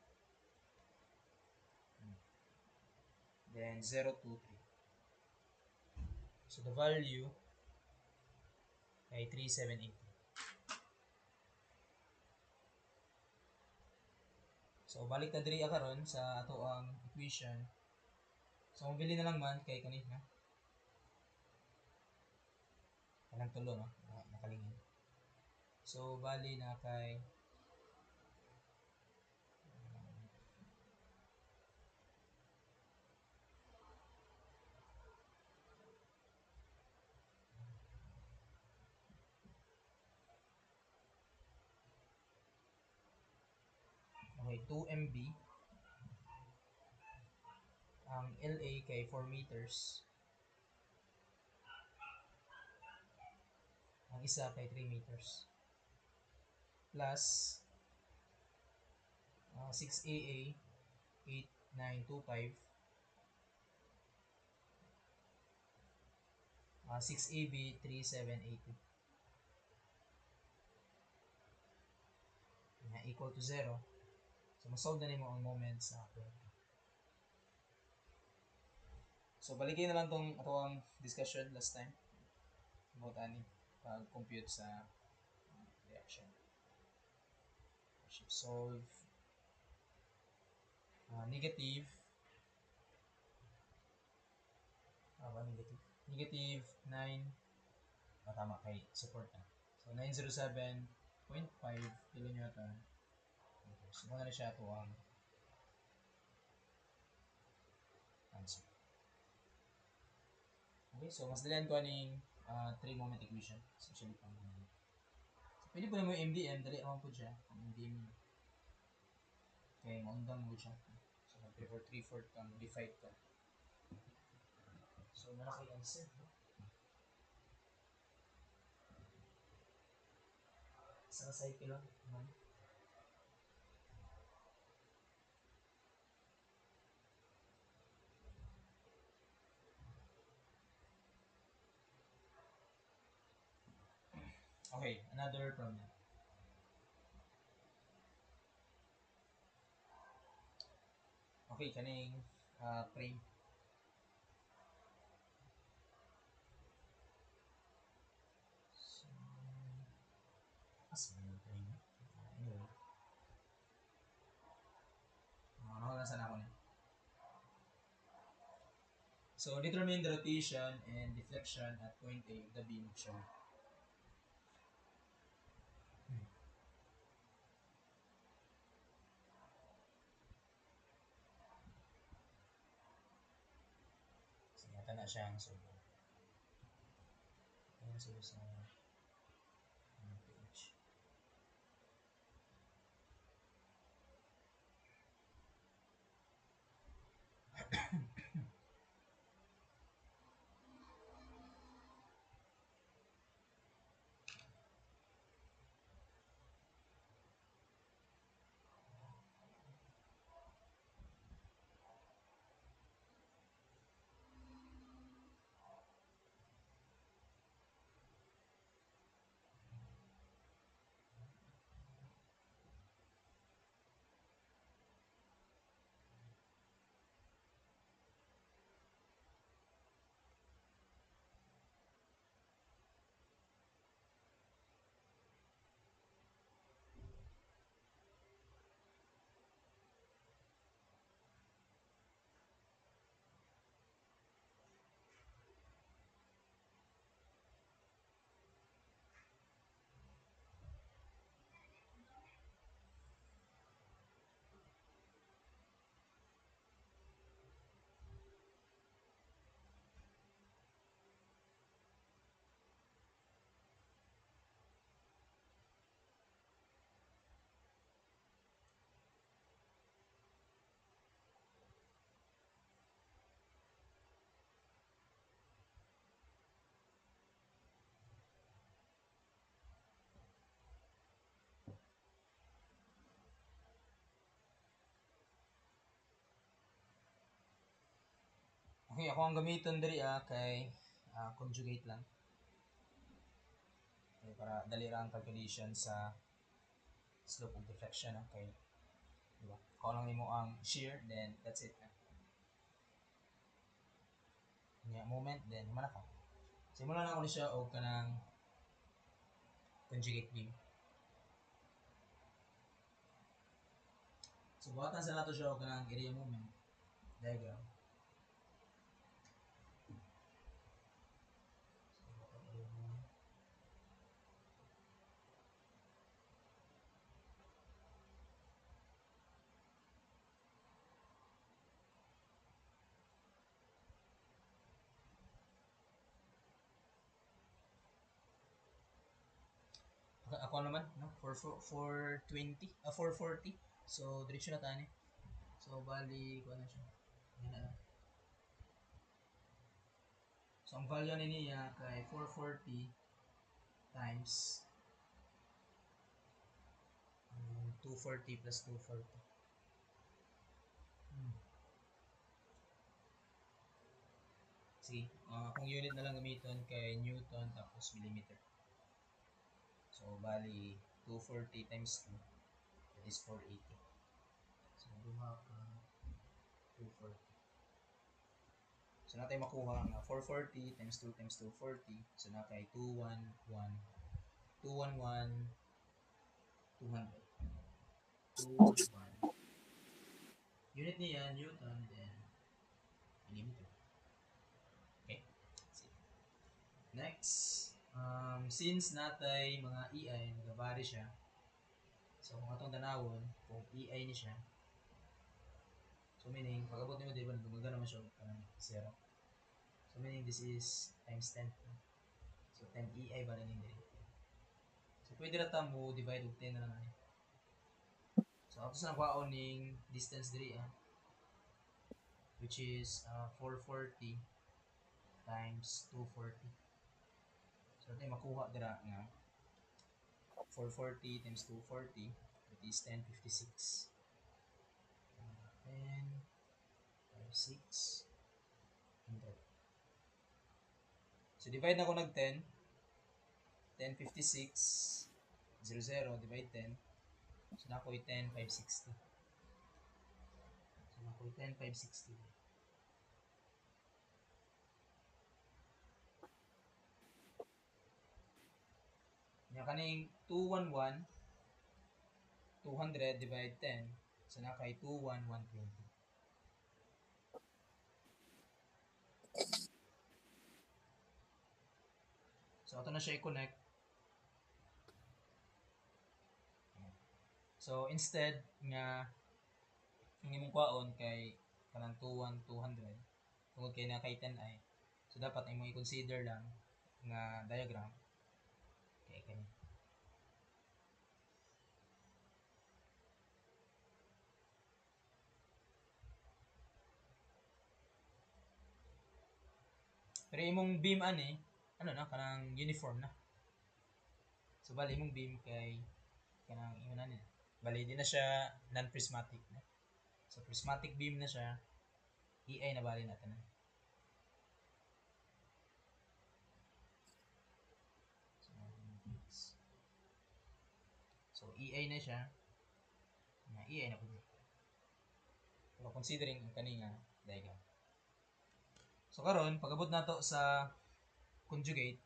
Then 0 to 3. So the value ay 3780. So balik ta diri karon sa ato ang equation. So mabili na lang man kay kanina. Kanang tulo no, nakalingin. So bali na kay okay, 2 MB. Ang LA kay 4 meters. Ang isa kay 3 meters. Plus 6AA 8925 6AB 3780 na equal to 0. So masolve na nimo ang moment sa akin. So balikin na lang tong ato ang discussion last time about ani pag-compute sa reaction. Solve negative negative 9 tama kay support na. So 907.5 kilonewton. So muna na siya ito ang answer. Okay, so mas dalihan ko aning 3 moment equation. Essentially pang so, pwede po na mo MDM, dali naman po siya. MDM kaya maundang mo siya. So mag-prefer 3/4 ka, modified ka. So malaki answer. Sa cycle lang. Okay, another problem. Okay, kaning frame. So, asa yung frame? Anyway. Nakawala sana ako niya. So, determine the rotation and deflection at point A of the beam shown. So, yata na siya ang solve. Ayan, so sa page. Okay, ako ang gamiton diri kay conjugate lang. Okay, para dali ra ang calculation sa slope of deflection kay diba? Kung lang nimo ang shear, then that's it. Moment, then humana ka. Simulan na ko ni siya og kanang conjugate beam. So, buhatan sa nato siya og kanang area moment diagram. Ako naman, no? 420, 440. So, diretso na tayo. So, bali, ko na siya. Yan na lang. So, ang value ni niya kay 440 times 240 plus 240. Sige, kung unit na lang gamiton kay Newton tapos millimeter. So, bali, 240 times 2, that is 480. So, duha ka 240. So, natin makuha nga 440 times 2 times 240. So, na kay 211, 211, 200. 211. Unit niya, Newton, then millimeter. Okay. Next, since natay mga EI, nagabari siya, so kung atong tanawon, kung EI ni siya, so meaning, pag-abot nyo, di ba, gumaga naman siya parang 0. So meaning, this is times 10. So 10 EI ba rin din. So pwede na ta mo divide og 10 na lang. So ato sa nagwaon ning distance diri which is 440 times 240. So tayo makuha dira nga 440 times 240, that is 1056. 10, 56, 100. So divide na ko nag 10. 1056, 00, divide 10. So na ko 10, 560. So na ko 10, 560. Nya kaning 211, 200 divide 10. So na kay 21, 120. So ato na siya i-connect. So instead nga ang imong kwaon kay kanang 21, 200 tungod kay na kay 10i. So dapat imong i-consider lang nga diagram kay kani. Pero imong beam ani, ano na kanang uniform na. So bali imong beam kay kanang imo na ni. Bali di na siya non-prismatic na. So prismatic beam na siya. EI na bali natin. So EI na siya. Na EI na pud. Pero considering ang kaninga diagram. So karon pag-abot nato sa conjugate.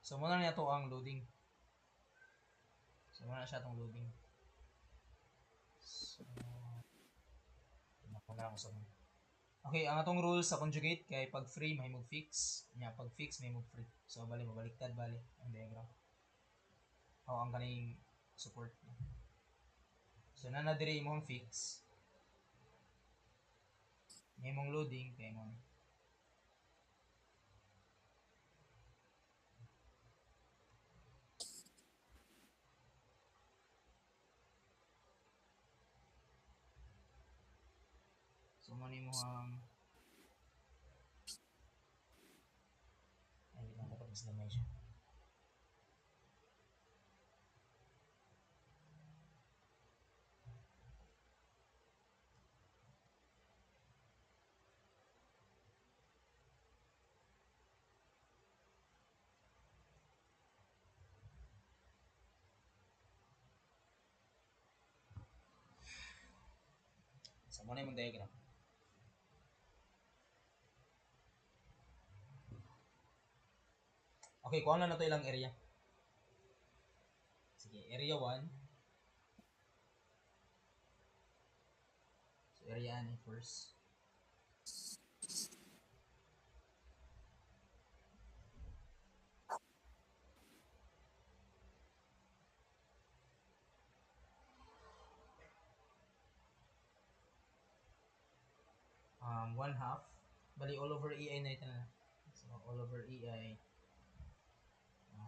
So muna niya to ang loading. So muna siya tong loading. So napala ko sa mga. Okay, ang atong rule sa conjugate kay pag free mahimong fix, nya pag fix mahimong free. So bali mabaliktad bali ang diagram. O ang kaning support. So na diri imong fix. Imong loading kay mo. So mo ni mo ang ay lang dapat mas lamay siya. muna yung diagram. Okay, kuha na to ilang area. Sige, area 1. So, area ni first. One half. Bali, all over EI na ito na. So, all over EI.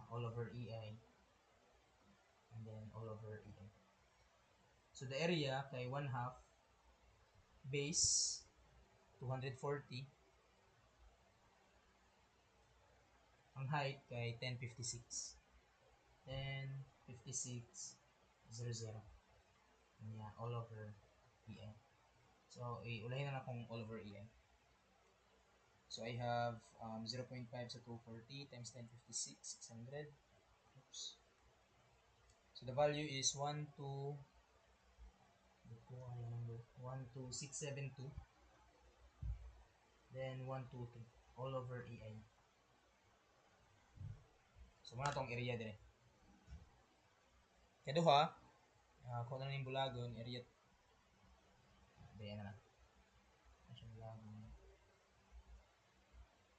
All over EI. And then, all over EI. So, the area kay one half. Base, 240. Ang height kay 1056. 1056, 00. Yeah, all over EI. So, ulahin na akong all over EI. So, I have 0.5 sa 240 times 1056, 600. Oops. So, the value is 12672. Then, 123. All over EI. So, muna itong area din. Kaduha, kung ano yung bulagon, area. Diyan na lang.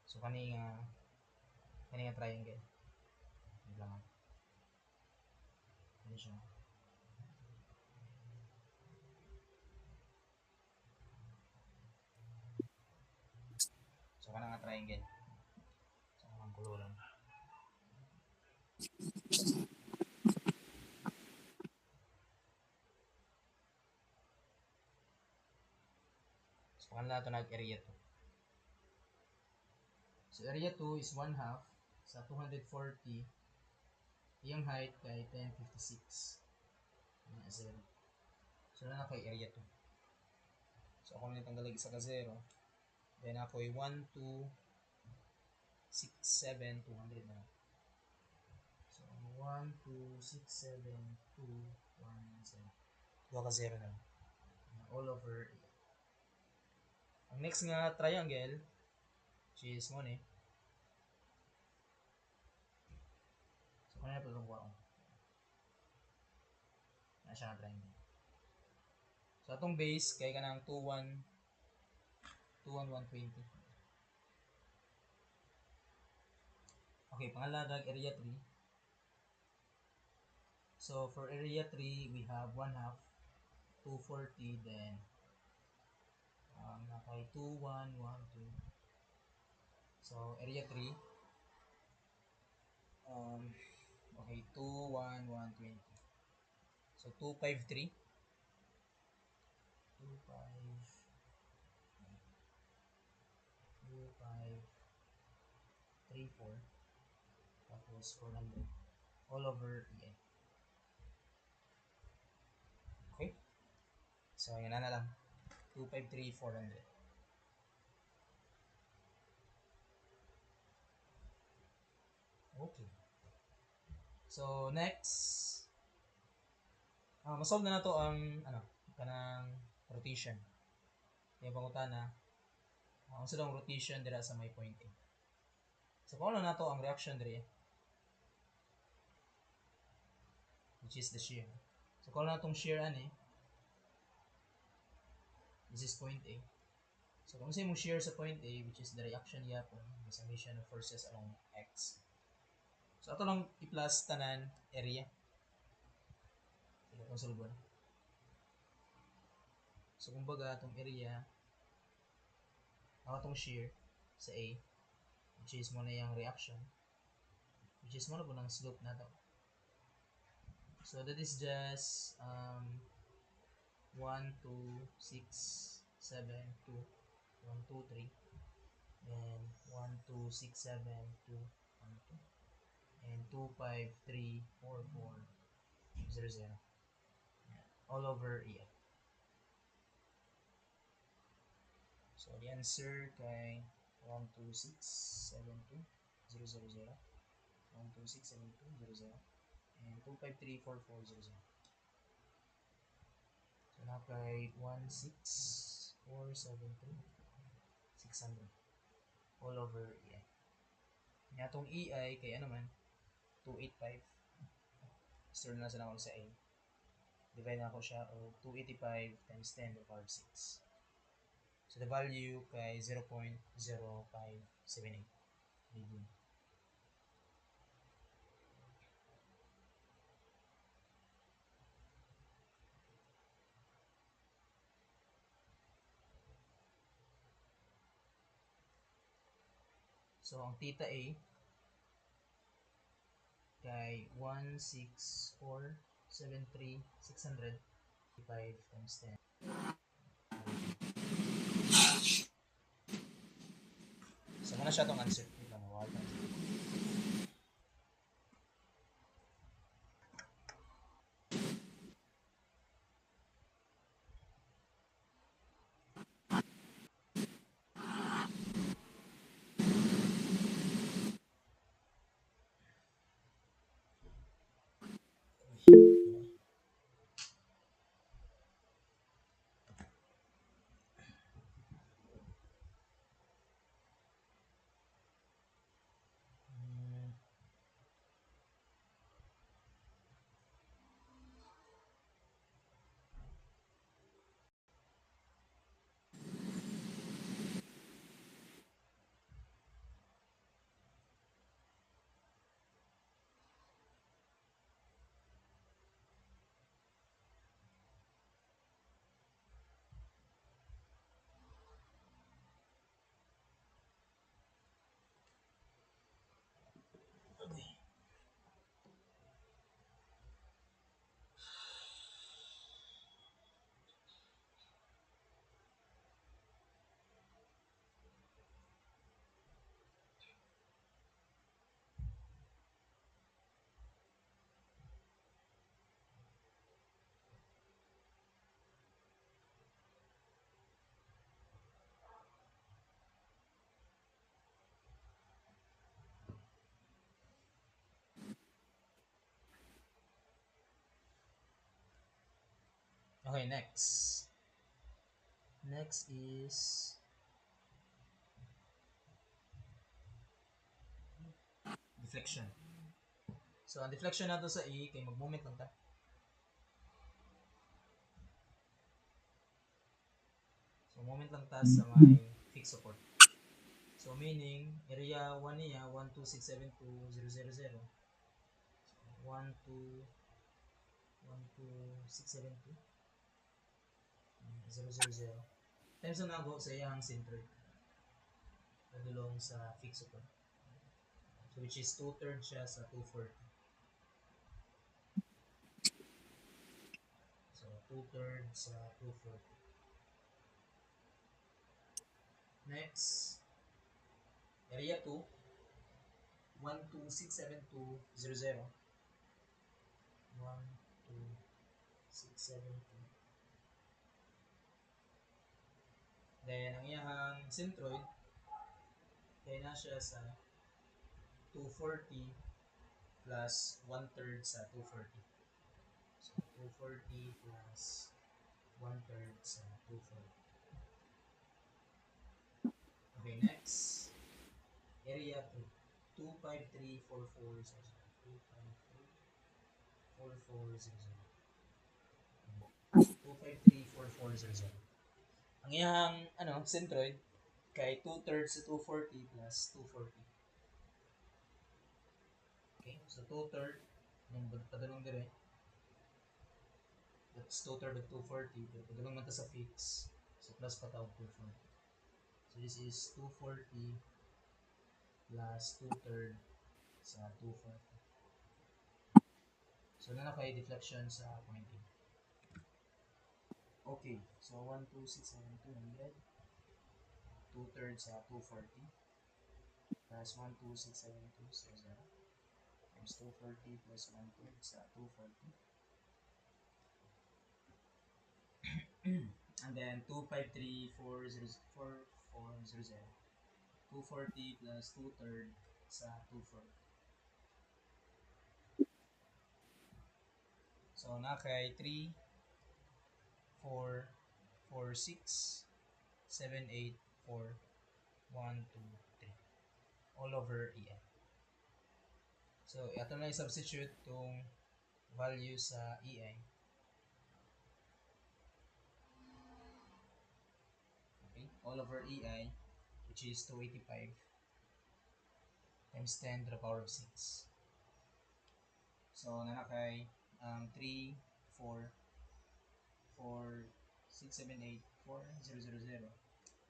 So, kani nga triangle. Hindi lang. Ano siya? So, kana nga triangle. So, ang kulo lang. So, kana na ito nag-area 2. So, area 2 is 1 half sa 240. Yung height kay 1056. 0. So, na kay area 2. So, ako na tanggalig isa ka 0. Then, ako ay 1, 2, 6, 7, 200 na. So, 1, 2, 6, 7, 2, 1, 0. 2 ka 0 na. All over. Ang next nga triangle, which is mo ni. So, kung na ito lang ko. Na siya nga triangle. So, atong base, kaya ka ng 2, 1, 120. Okay, pangalag, area 3. So, for area 3, we have 1 half, 240, then, nakay 2, 1, 1, 2. So, area 3, okay, 2, 1, 1, 20. So, 2, 5, 3. 2, 5, 2, 5, 3, 4. Tapos, 400. All over EN. Okay? So, yun na lang. 2, 5, 3, 400. Okay. So, next, masolve na to ang, kanang rotation. Yung pangutana, ang sunod rotation dira sa may point A. So, kung ano na to ang reaction diri, which is the shear. So, kung ano na tong shear ani, this is point A. So, kung sa mong shear sa point A, which is the reaction yapon, the summation of forces along X. So, ato lang i-plus tanan area. Ito solve. So, kumbaga, itong area, itong shear sa A, which is mo na yung reaction, which is mo na po ng slope na to. So, that is just 1, 2, 6, 7, 2, 1, 2, 3. And 1, 2, 6, 7, 2, 1, 2. And 2, 5, 3, 4, 4, 0, 0. All over EF. So, the answer kay 1, 2, 6, 7, 2, 0, 0, 0. 1, 2, 6, 7, 2, 0, 0. And 2, 5, 3, 4, 4, 0, 0. So, na kay 1, 6, 473 600 all over EI. Nga itong EI kay ano man 285 store na sa ako sa A. Divide na ako siya o 285 times 10 to the power 6. So the value kay 0.0578 million. So ang theta A kay 16473 600 times 10. So muna siya itong answer. Wait lang, mawala. Okay, next. Next is deflection. So, ang deflection nato sa E, kay mag-moment lang ta. So, moment lang ta sa may fixed support. So, meaning, area 1 niya, 12672.000. 12672.000. Times na nago sa iyang center. Padulong sa fixed support. So, which is 2/3 siya sa 240. So, 2/3 sa 240. Next, area 2, 12672.000. 12672. Then, ang iyang centroid, kaya na siya sa 240 plus 1/3 sa 240. So, 240 plus 1/3 sa 240. Okay, next. Area 2. 2534400. 2534400. Ang iyang centroid kay 2/3 sa 240 plus 240. Okay, so 2/3 yung padulong dire. That's 2/3 of 240. Pero padulong man ta sa fix. So plus patawag 240. So this is 240 plus 2/3 sa 240. So na kay deflection sa point A. Okay, so 1267200 2/3 sa 240 plus 1267200 times 240 plus 1/3 sa 240. And then 2534400. 240 plus 2/3 sa 240. So na kay 3 4 4 6 7, 8, 4, 1, 2, 3. All over EN. So, ito na i-substitute itong value sa EI. Okay, all over EI, which is 285 times 10 to the power of 6. So, nanakay 3, 4, 4, 6, 7, 8, 4, 0, 0, 0.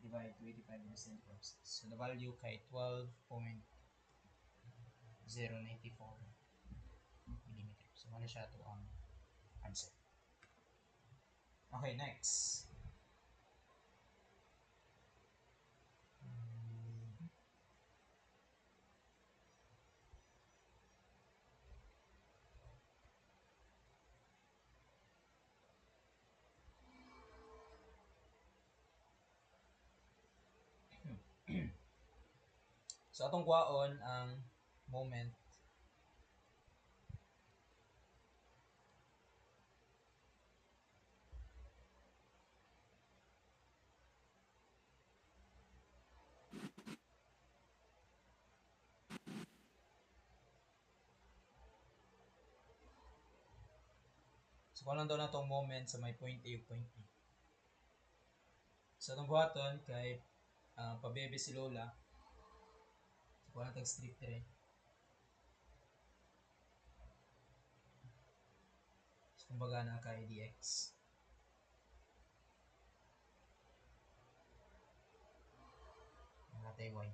Divide 285 times 10 to the power of 6. So, the value kay 12.094 millimeter. So, ano siya ito ang answer. Okay, next. So, atong kuhaon ang moment. So, kung lang daw na itong moment sa may point A o point B. So, itong buhaton kay pabebe si Lola. So, kung lang tag-strip rin. So, kumbaga na kay dx. Nakatay y.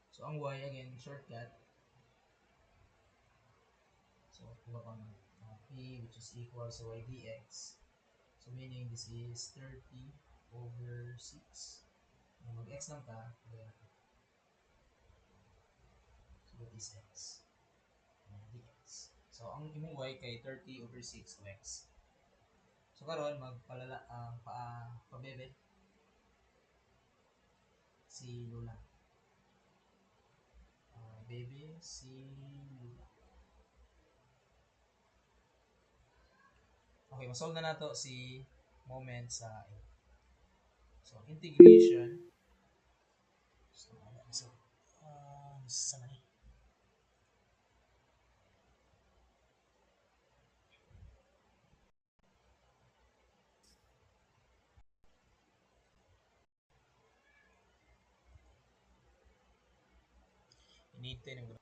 So, ang y, again, shortcut. So, kuha ka ng p, which is equal to y dx. So, meaning this is 30 over 6. Kung mag-x lang ka, so that is x. Dx. So, ang imong y kay 30 over 6 o x. So, karon magpalala, pabebe si Lola. Baby si Lola. Okay, masolve na nato si moment sa A. So, integration. Sa man eh. Inite ng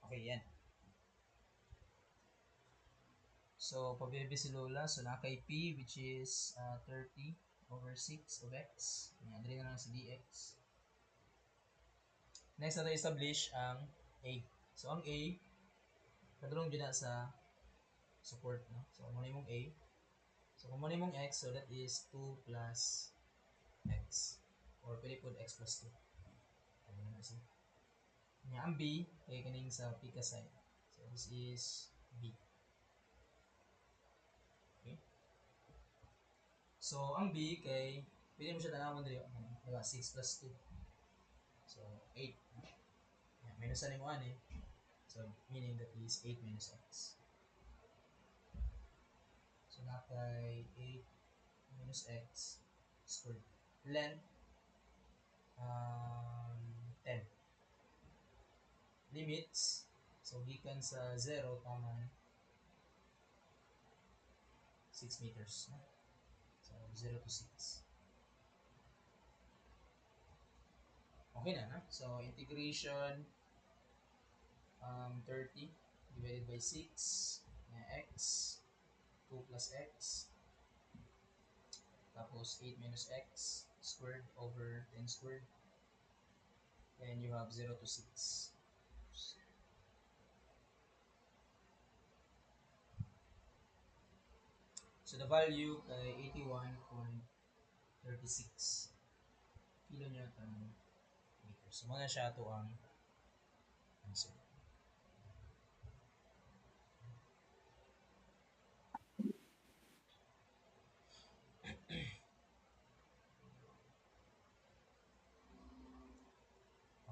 okay, yan. So, pabebe si Lola. So, nakay P, which is 30 over 6 of x. Yan, dali na lang si dx. Next natin establish ang A. So, ang A, kadulong dyan na sa support. No? So, muna mong A. So, kung muna mong x, so that is 2 plus x. Or pwede po x plus 2. Ano na siya. Nga, ang B, kaya kaning sa pika side. So, this is B. Okay? So, ang B kay, pwede mo siya tanawin dito. Diba? 6 plus 2. So, 8. Yan, minusan mo ano eh. So, meaning that is 8 minus x. So, nakay 8 minus x squared. Length, 10. Limits, so gikan sa 0 taman 6 meters. No? So, 0 to 6. Okay na, no? So, integration 30 divided by 6 na x 2 plus x tapos 8 minus x squared over 10 squared, and you have 0 to 6. So the value kay 81.36 kilonewton meter. So muna siya ito ang answer.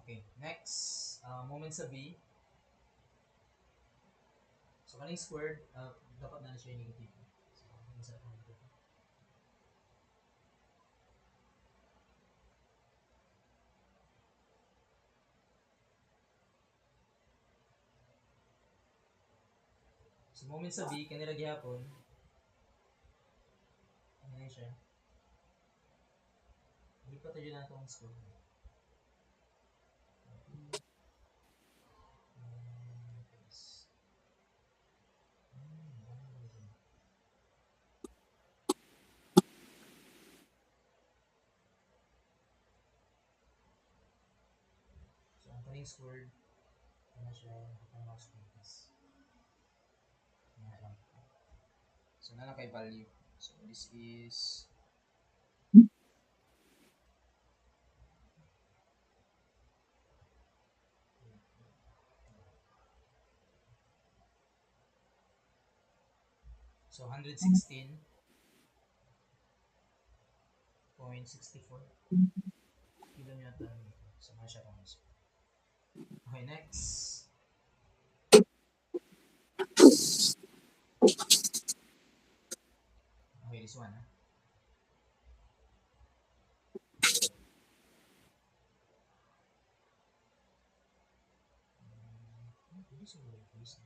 Okay, next, moment sa B. So kaning squared, dapat na siya yung negative. So, masarap na negative. So moment sa B, kanila gihapon, ano na siya? Hindi pa tayo na itong square. So ang kaning squared, ano siya, ang mouse focus. Yan lang. So na lang kay value. So this is so 116.64 kilonewton meter. So na siya kung answer. Okay, next. Okay, this one. This is this.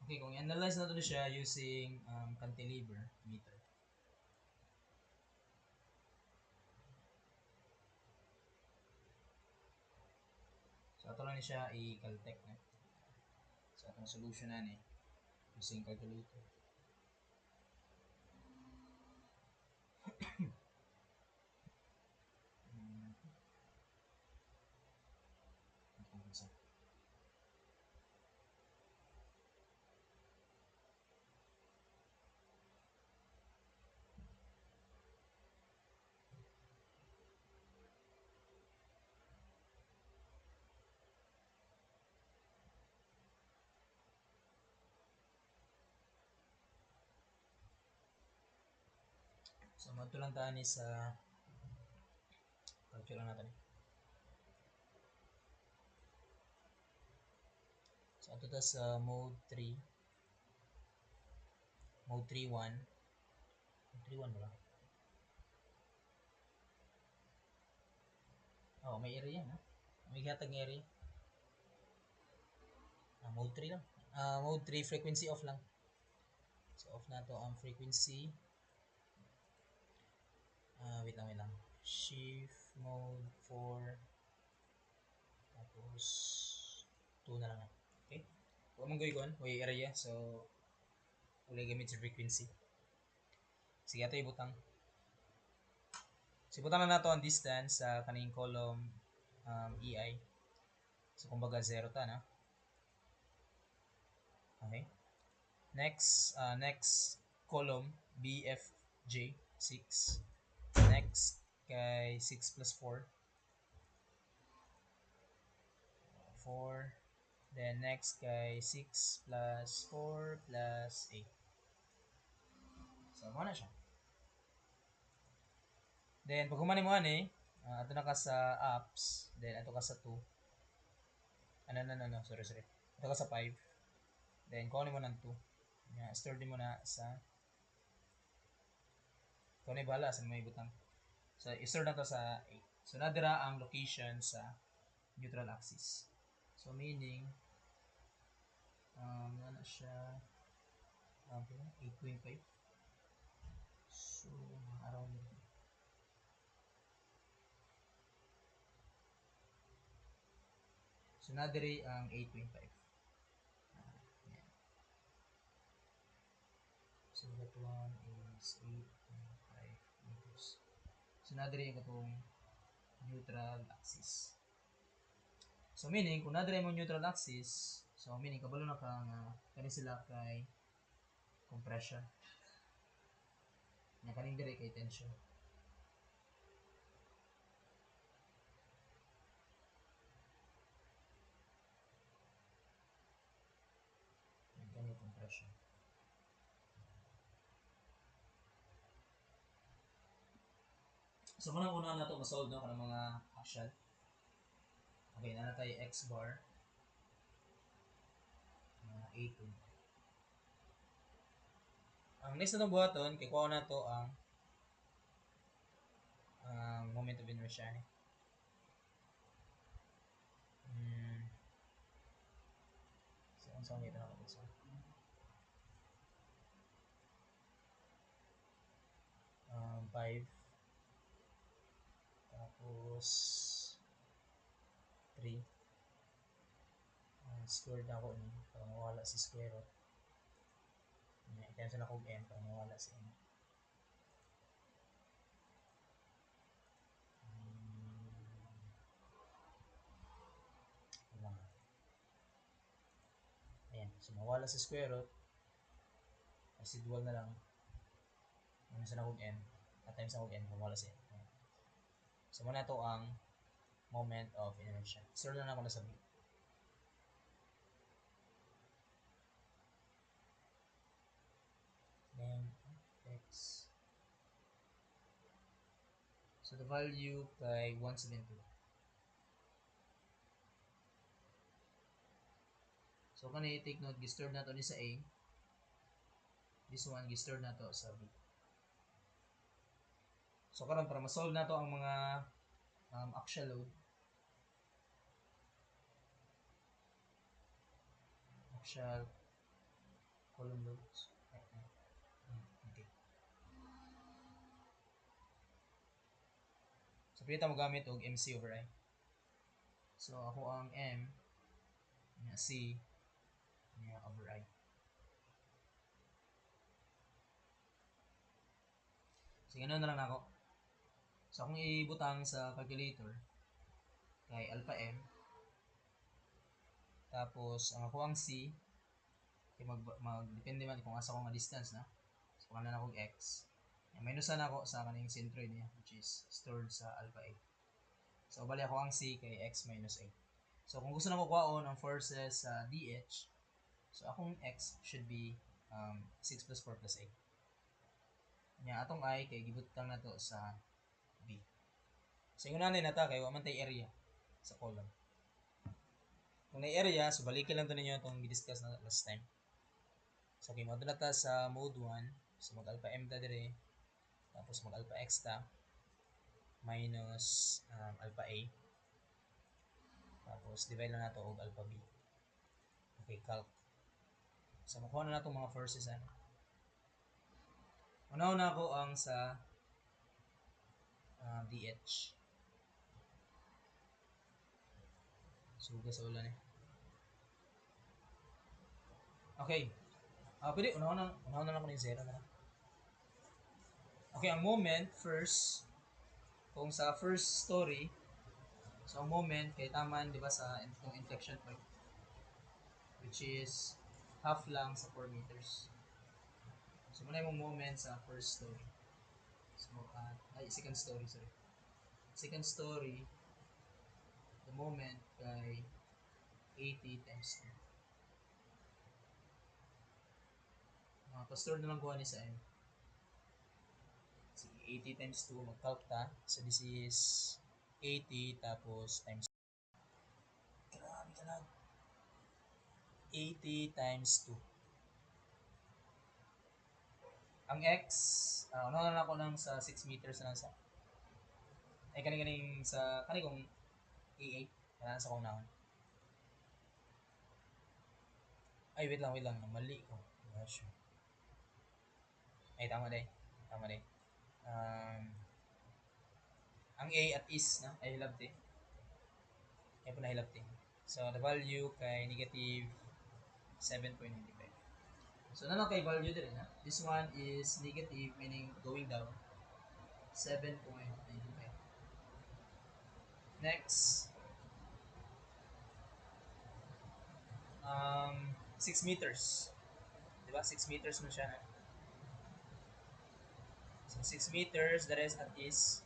Okay, kung i-analyze natin siya using cantilever meter. So, ito lang siya i-caltech na. So, itong solution na ni using calculator. So, magto lang tayo ni sa calculate lang natin. So, ito ta sa mode 3. Mode 3.1. Mode 3.1 ba? Oh, may area na. May gatag ng area. Mode 3 lang. Mode 3 frequency off lang. So, off na to ang frequency. Wait lang. Shift mode 4. Tapos 2 na lang. Okay? Huwag mong gawin ko. May area. So, ulay gamit sa frequency. Sige, ito ibutang. So, ibutang na nato ang distance sa kaning column EI. So, kumbaga 0 ta na. Okay? Next column BFJ 6. Next kay 6 plus 4. 4. Then next kay 6 plus 4 plus 8. So, mo na siya. Then, pag humani mo ato na ka sa apps. Then, ato ka sa 2. Sorry. Ato ka sa 5. Then, kunin mo ng 2. Store din mo na sa kunin bala sa may butang. So, i-store na to sa A. So, nadira ang location sa neutral axis. So, meaning, ano siya, 8.5. So, around dito. So, nadiri ang 8.5. So, that one is 8.5 meters. So, nadiri yung itong neutral axis. So, meaning, kung nadiri mo neutral axis, so, meaning, kabalo na ka nga, kani sila kay compression. Nga kaning diri kay tension. Kani compression. So, muna na ito masolve no, kanang mga action. Okay, na tayo x bar. A2. Ang next na itong buhaton, kay kuha na to ang moment of inertia. So, ang saan ito nakapit sa? 5. Tapos 3. Squared na ako ni para mawala si square root. I-cancel ako n para mawala si n. Ayan. So, mawala si square root. Residual na lang. Minsan ako n. At times ako n. Mawala si n. Ayan. So, muna ito ang moment of inertia. Store na ako na sa B. Then, x. So, the value kay 172. So, kanina take note, gi-store na to ni sa A. This one, gi-store na to sa B. So, karon para ma-solve na to ang mga axial load. Axial column loads. Okay. So, pinita mo gamit og MC over I. So, ako ang M, C, over I. So, ganoon na lang ako. So, akong ibutang sa calculator kay alpha M. Tapos, ang ako ang C, kay mag-depende man kung asa ko nga distance na. So, pangalan na akong X. Minusan ako sa kaning centroid niya, which is stored sa alpha A. So, bali ako ang C kay X minus A. So, kung gusto na ko kuhaon ang forces sa DH, so akong X should be 6 plus 4 plus 8. Nya atong I kay gibutang na to sa B. So, yung unahin na ta kay waman tay area sa column. Kung may area, so balikin lang to ninyo itong i-discuss na last time. So, okay, mo na ta sa mode 1. So, mag-alpha M ta dire. Tapos, mag-alpha X ta. Minus alpha A. Tapos, divide lang na to og alpha B. Okay, calc. So, makuha na itong mga forces. Una-una ko ang sa DH. Suga sa ulan eh. Okay. Pwede, una-una lang ko ng 0 na lang. Okay, ang moment, first, kung sa first story, so ang moment, kay taman, di ba, sa itong inflection point, which is half lang sa 4 meters. So, muna yung moment sa first story. So, second story, sorry. Second story, the moment kay 80 times 2. Pa-store na lang kuha ni sa M. 80 times 2, mag-calc ta. So, this is 80 tapos times 2. Grabe ka lang. 80 times 2. Ang x, ano na ako lang sa 6 meters na sa. Ay kaning sa kaning kong A8 kana sa kong naon. Ay wait lang mali ko. Gosh. Ay tama day. Tama day. Um, ang A at is na ay hilabti. Ay po na hilabti. So the value kay negative 7.95. So na kay value din na. This one is negative meaning going down 7.95. Next, 6 meters. Di ba? 6 meters mo siya na. So 6 meters, the rest at is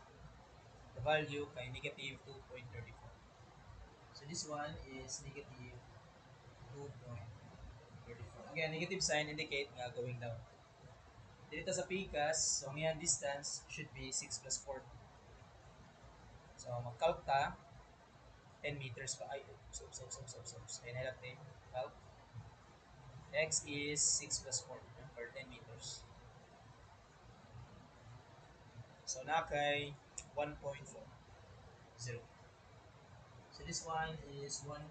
the value kay negative 2.34. So this one is negative 2.34. Again, negative sign indicate nga going down. Dito sa PCAS, so ang yan distance should be 6 plus 4. So mag-calc ta, 10 meters pa. Ay, so. Kaya nalap tayo. Calc. X is 6 plus 4 or 10 meters. So na kay 1.40. So this one is 1.40.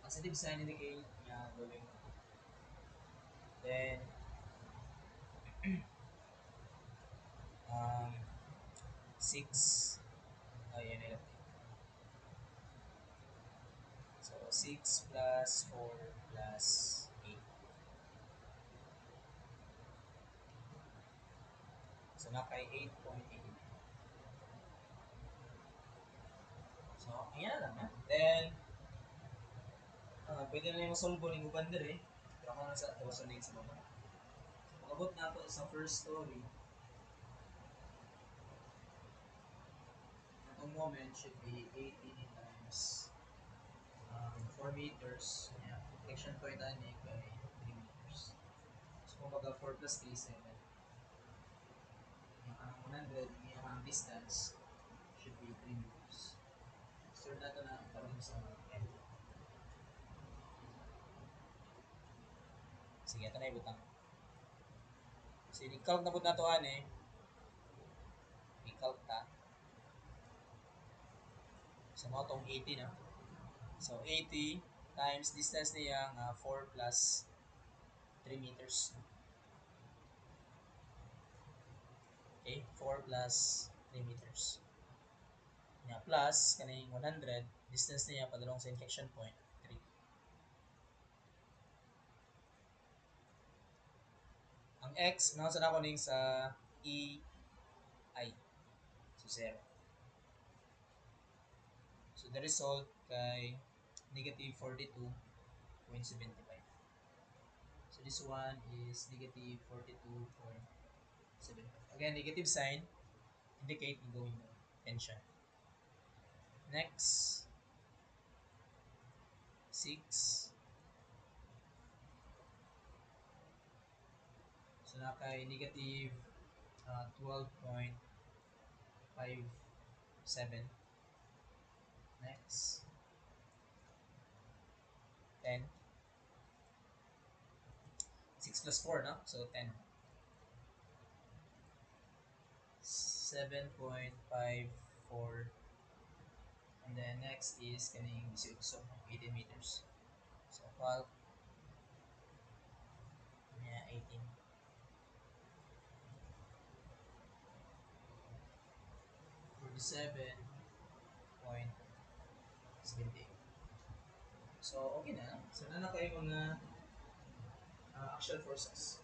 Positive sign indicate nga going up. Then um 6 ayan nila. So 6 plus 4 plus 8. So na kay 8.8. So ayan lang na. Then pwede na yung solve ng uban dire. Pero ako na sa tawasan din sa baba. So pagabot na ako sa first story, ang moment should be 80 times 4 meters. Yeah. Friction point na ni kay 3 meters. So kumbaga 4 plus 3, 7. Yung kanang 100, yung kanang distance should be 3 meters. So nato na karon sa end. Sige, ito na ibutang. So, i-calc na po na ito, ane. I-calc ta. So, mga itong 80 na. So, 80 times distance niya nga 4 plus 3 meters. Okay, 4 plus 3 meters. Nga plus, kaning 100, distance niya padalong sa inflection point, 3. Ang x, nakasan ako ning sa EI. So, 0. So, the result kay negative 42.75. So, this one is negative 42.75. Again, negative sign indicate going down. Tension. Next, 6. So, nakay negative 12.57. Next, 10. 6 plus 4, no? So, 10. 7.54. And then next is kaning 18. So, 18 meters. So, 12. Yeah, 18. 47.78. So, okay na. So, na kayo mga axial forces.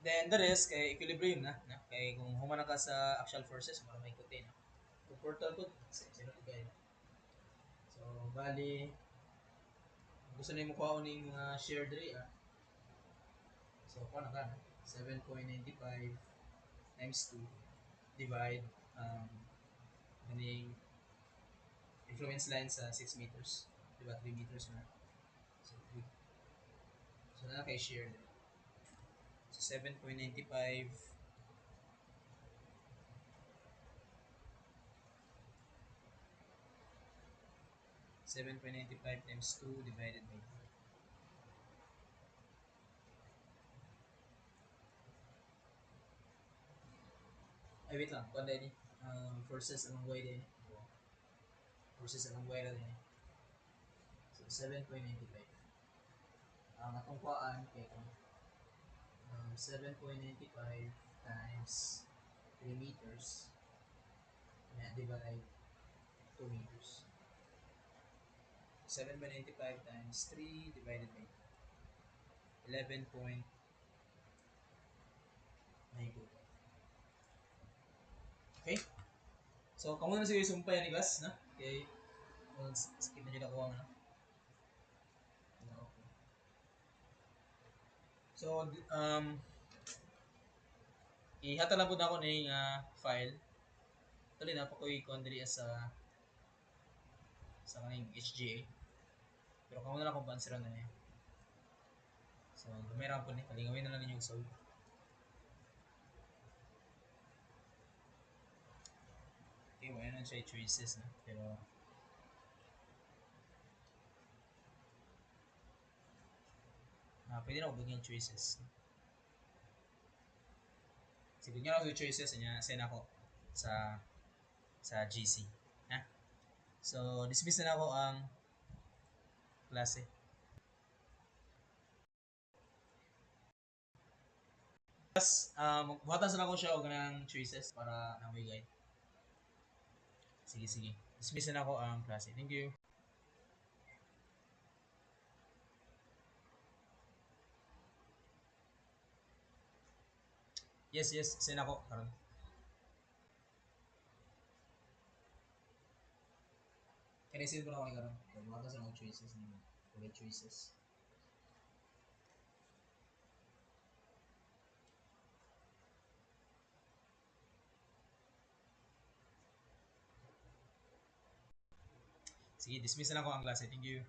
Then, the rest, kay equilibrium na. Kay kung humana ka sa axial forces, para may ikutin. Kung portal ko, sino kayo. bali, gusto na yung mukha ko ng mga shared ray, So, paano ka? 7.95 times 2 divide ganing influence line sa 6 meters. Diba? 3 meters na. So, 3. So, na kay shared. So, 7.95 7.95 times 2 divided by 2. Ay, wait lang. Kung din forces anong way din. Forces anong way din. So, 7.95. Ang atong kuhaan kay 7.95 times 3 meters na divide 2 meters. 7.95 times 3 divided by 11.92. Okay? So, kamo na sige sumpay ni Gas, na? Okay. Skip na dyan ako ang ano. Okay. So, ihata lang po na ako ng file. Tuloy na po ko i-con dili sa kaning HGA. Pero kamo na lang kung paansiran na niya. So, gamay po ni. Kalingawin na lang ninyo solve. Okay, wala na siya choices na. Pero, pwede na ako bigyan choices. Sige nyo lang yung choices niya. Send ako sa GC. Ha? So, dismiss na ako ang klase. Tapos, buhatan sa na ko siya o ganang choices para na-way guide. Sige. Dismiss na ako ang klase. Thank you. Yes, send ako. Karon. Kaya-send ko na ako ni karon. Buhatan sa na ko choices. Ulit choices. Sige, dismiss na ako ang klase. Thank you.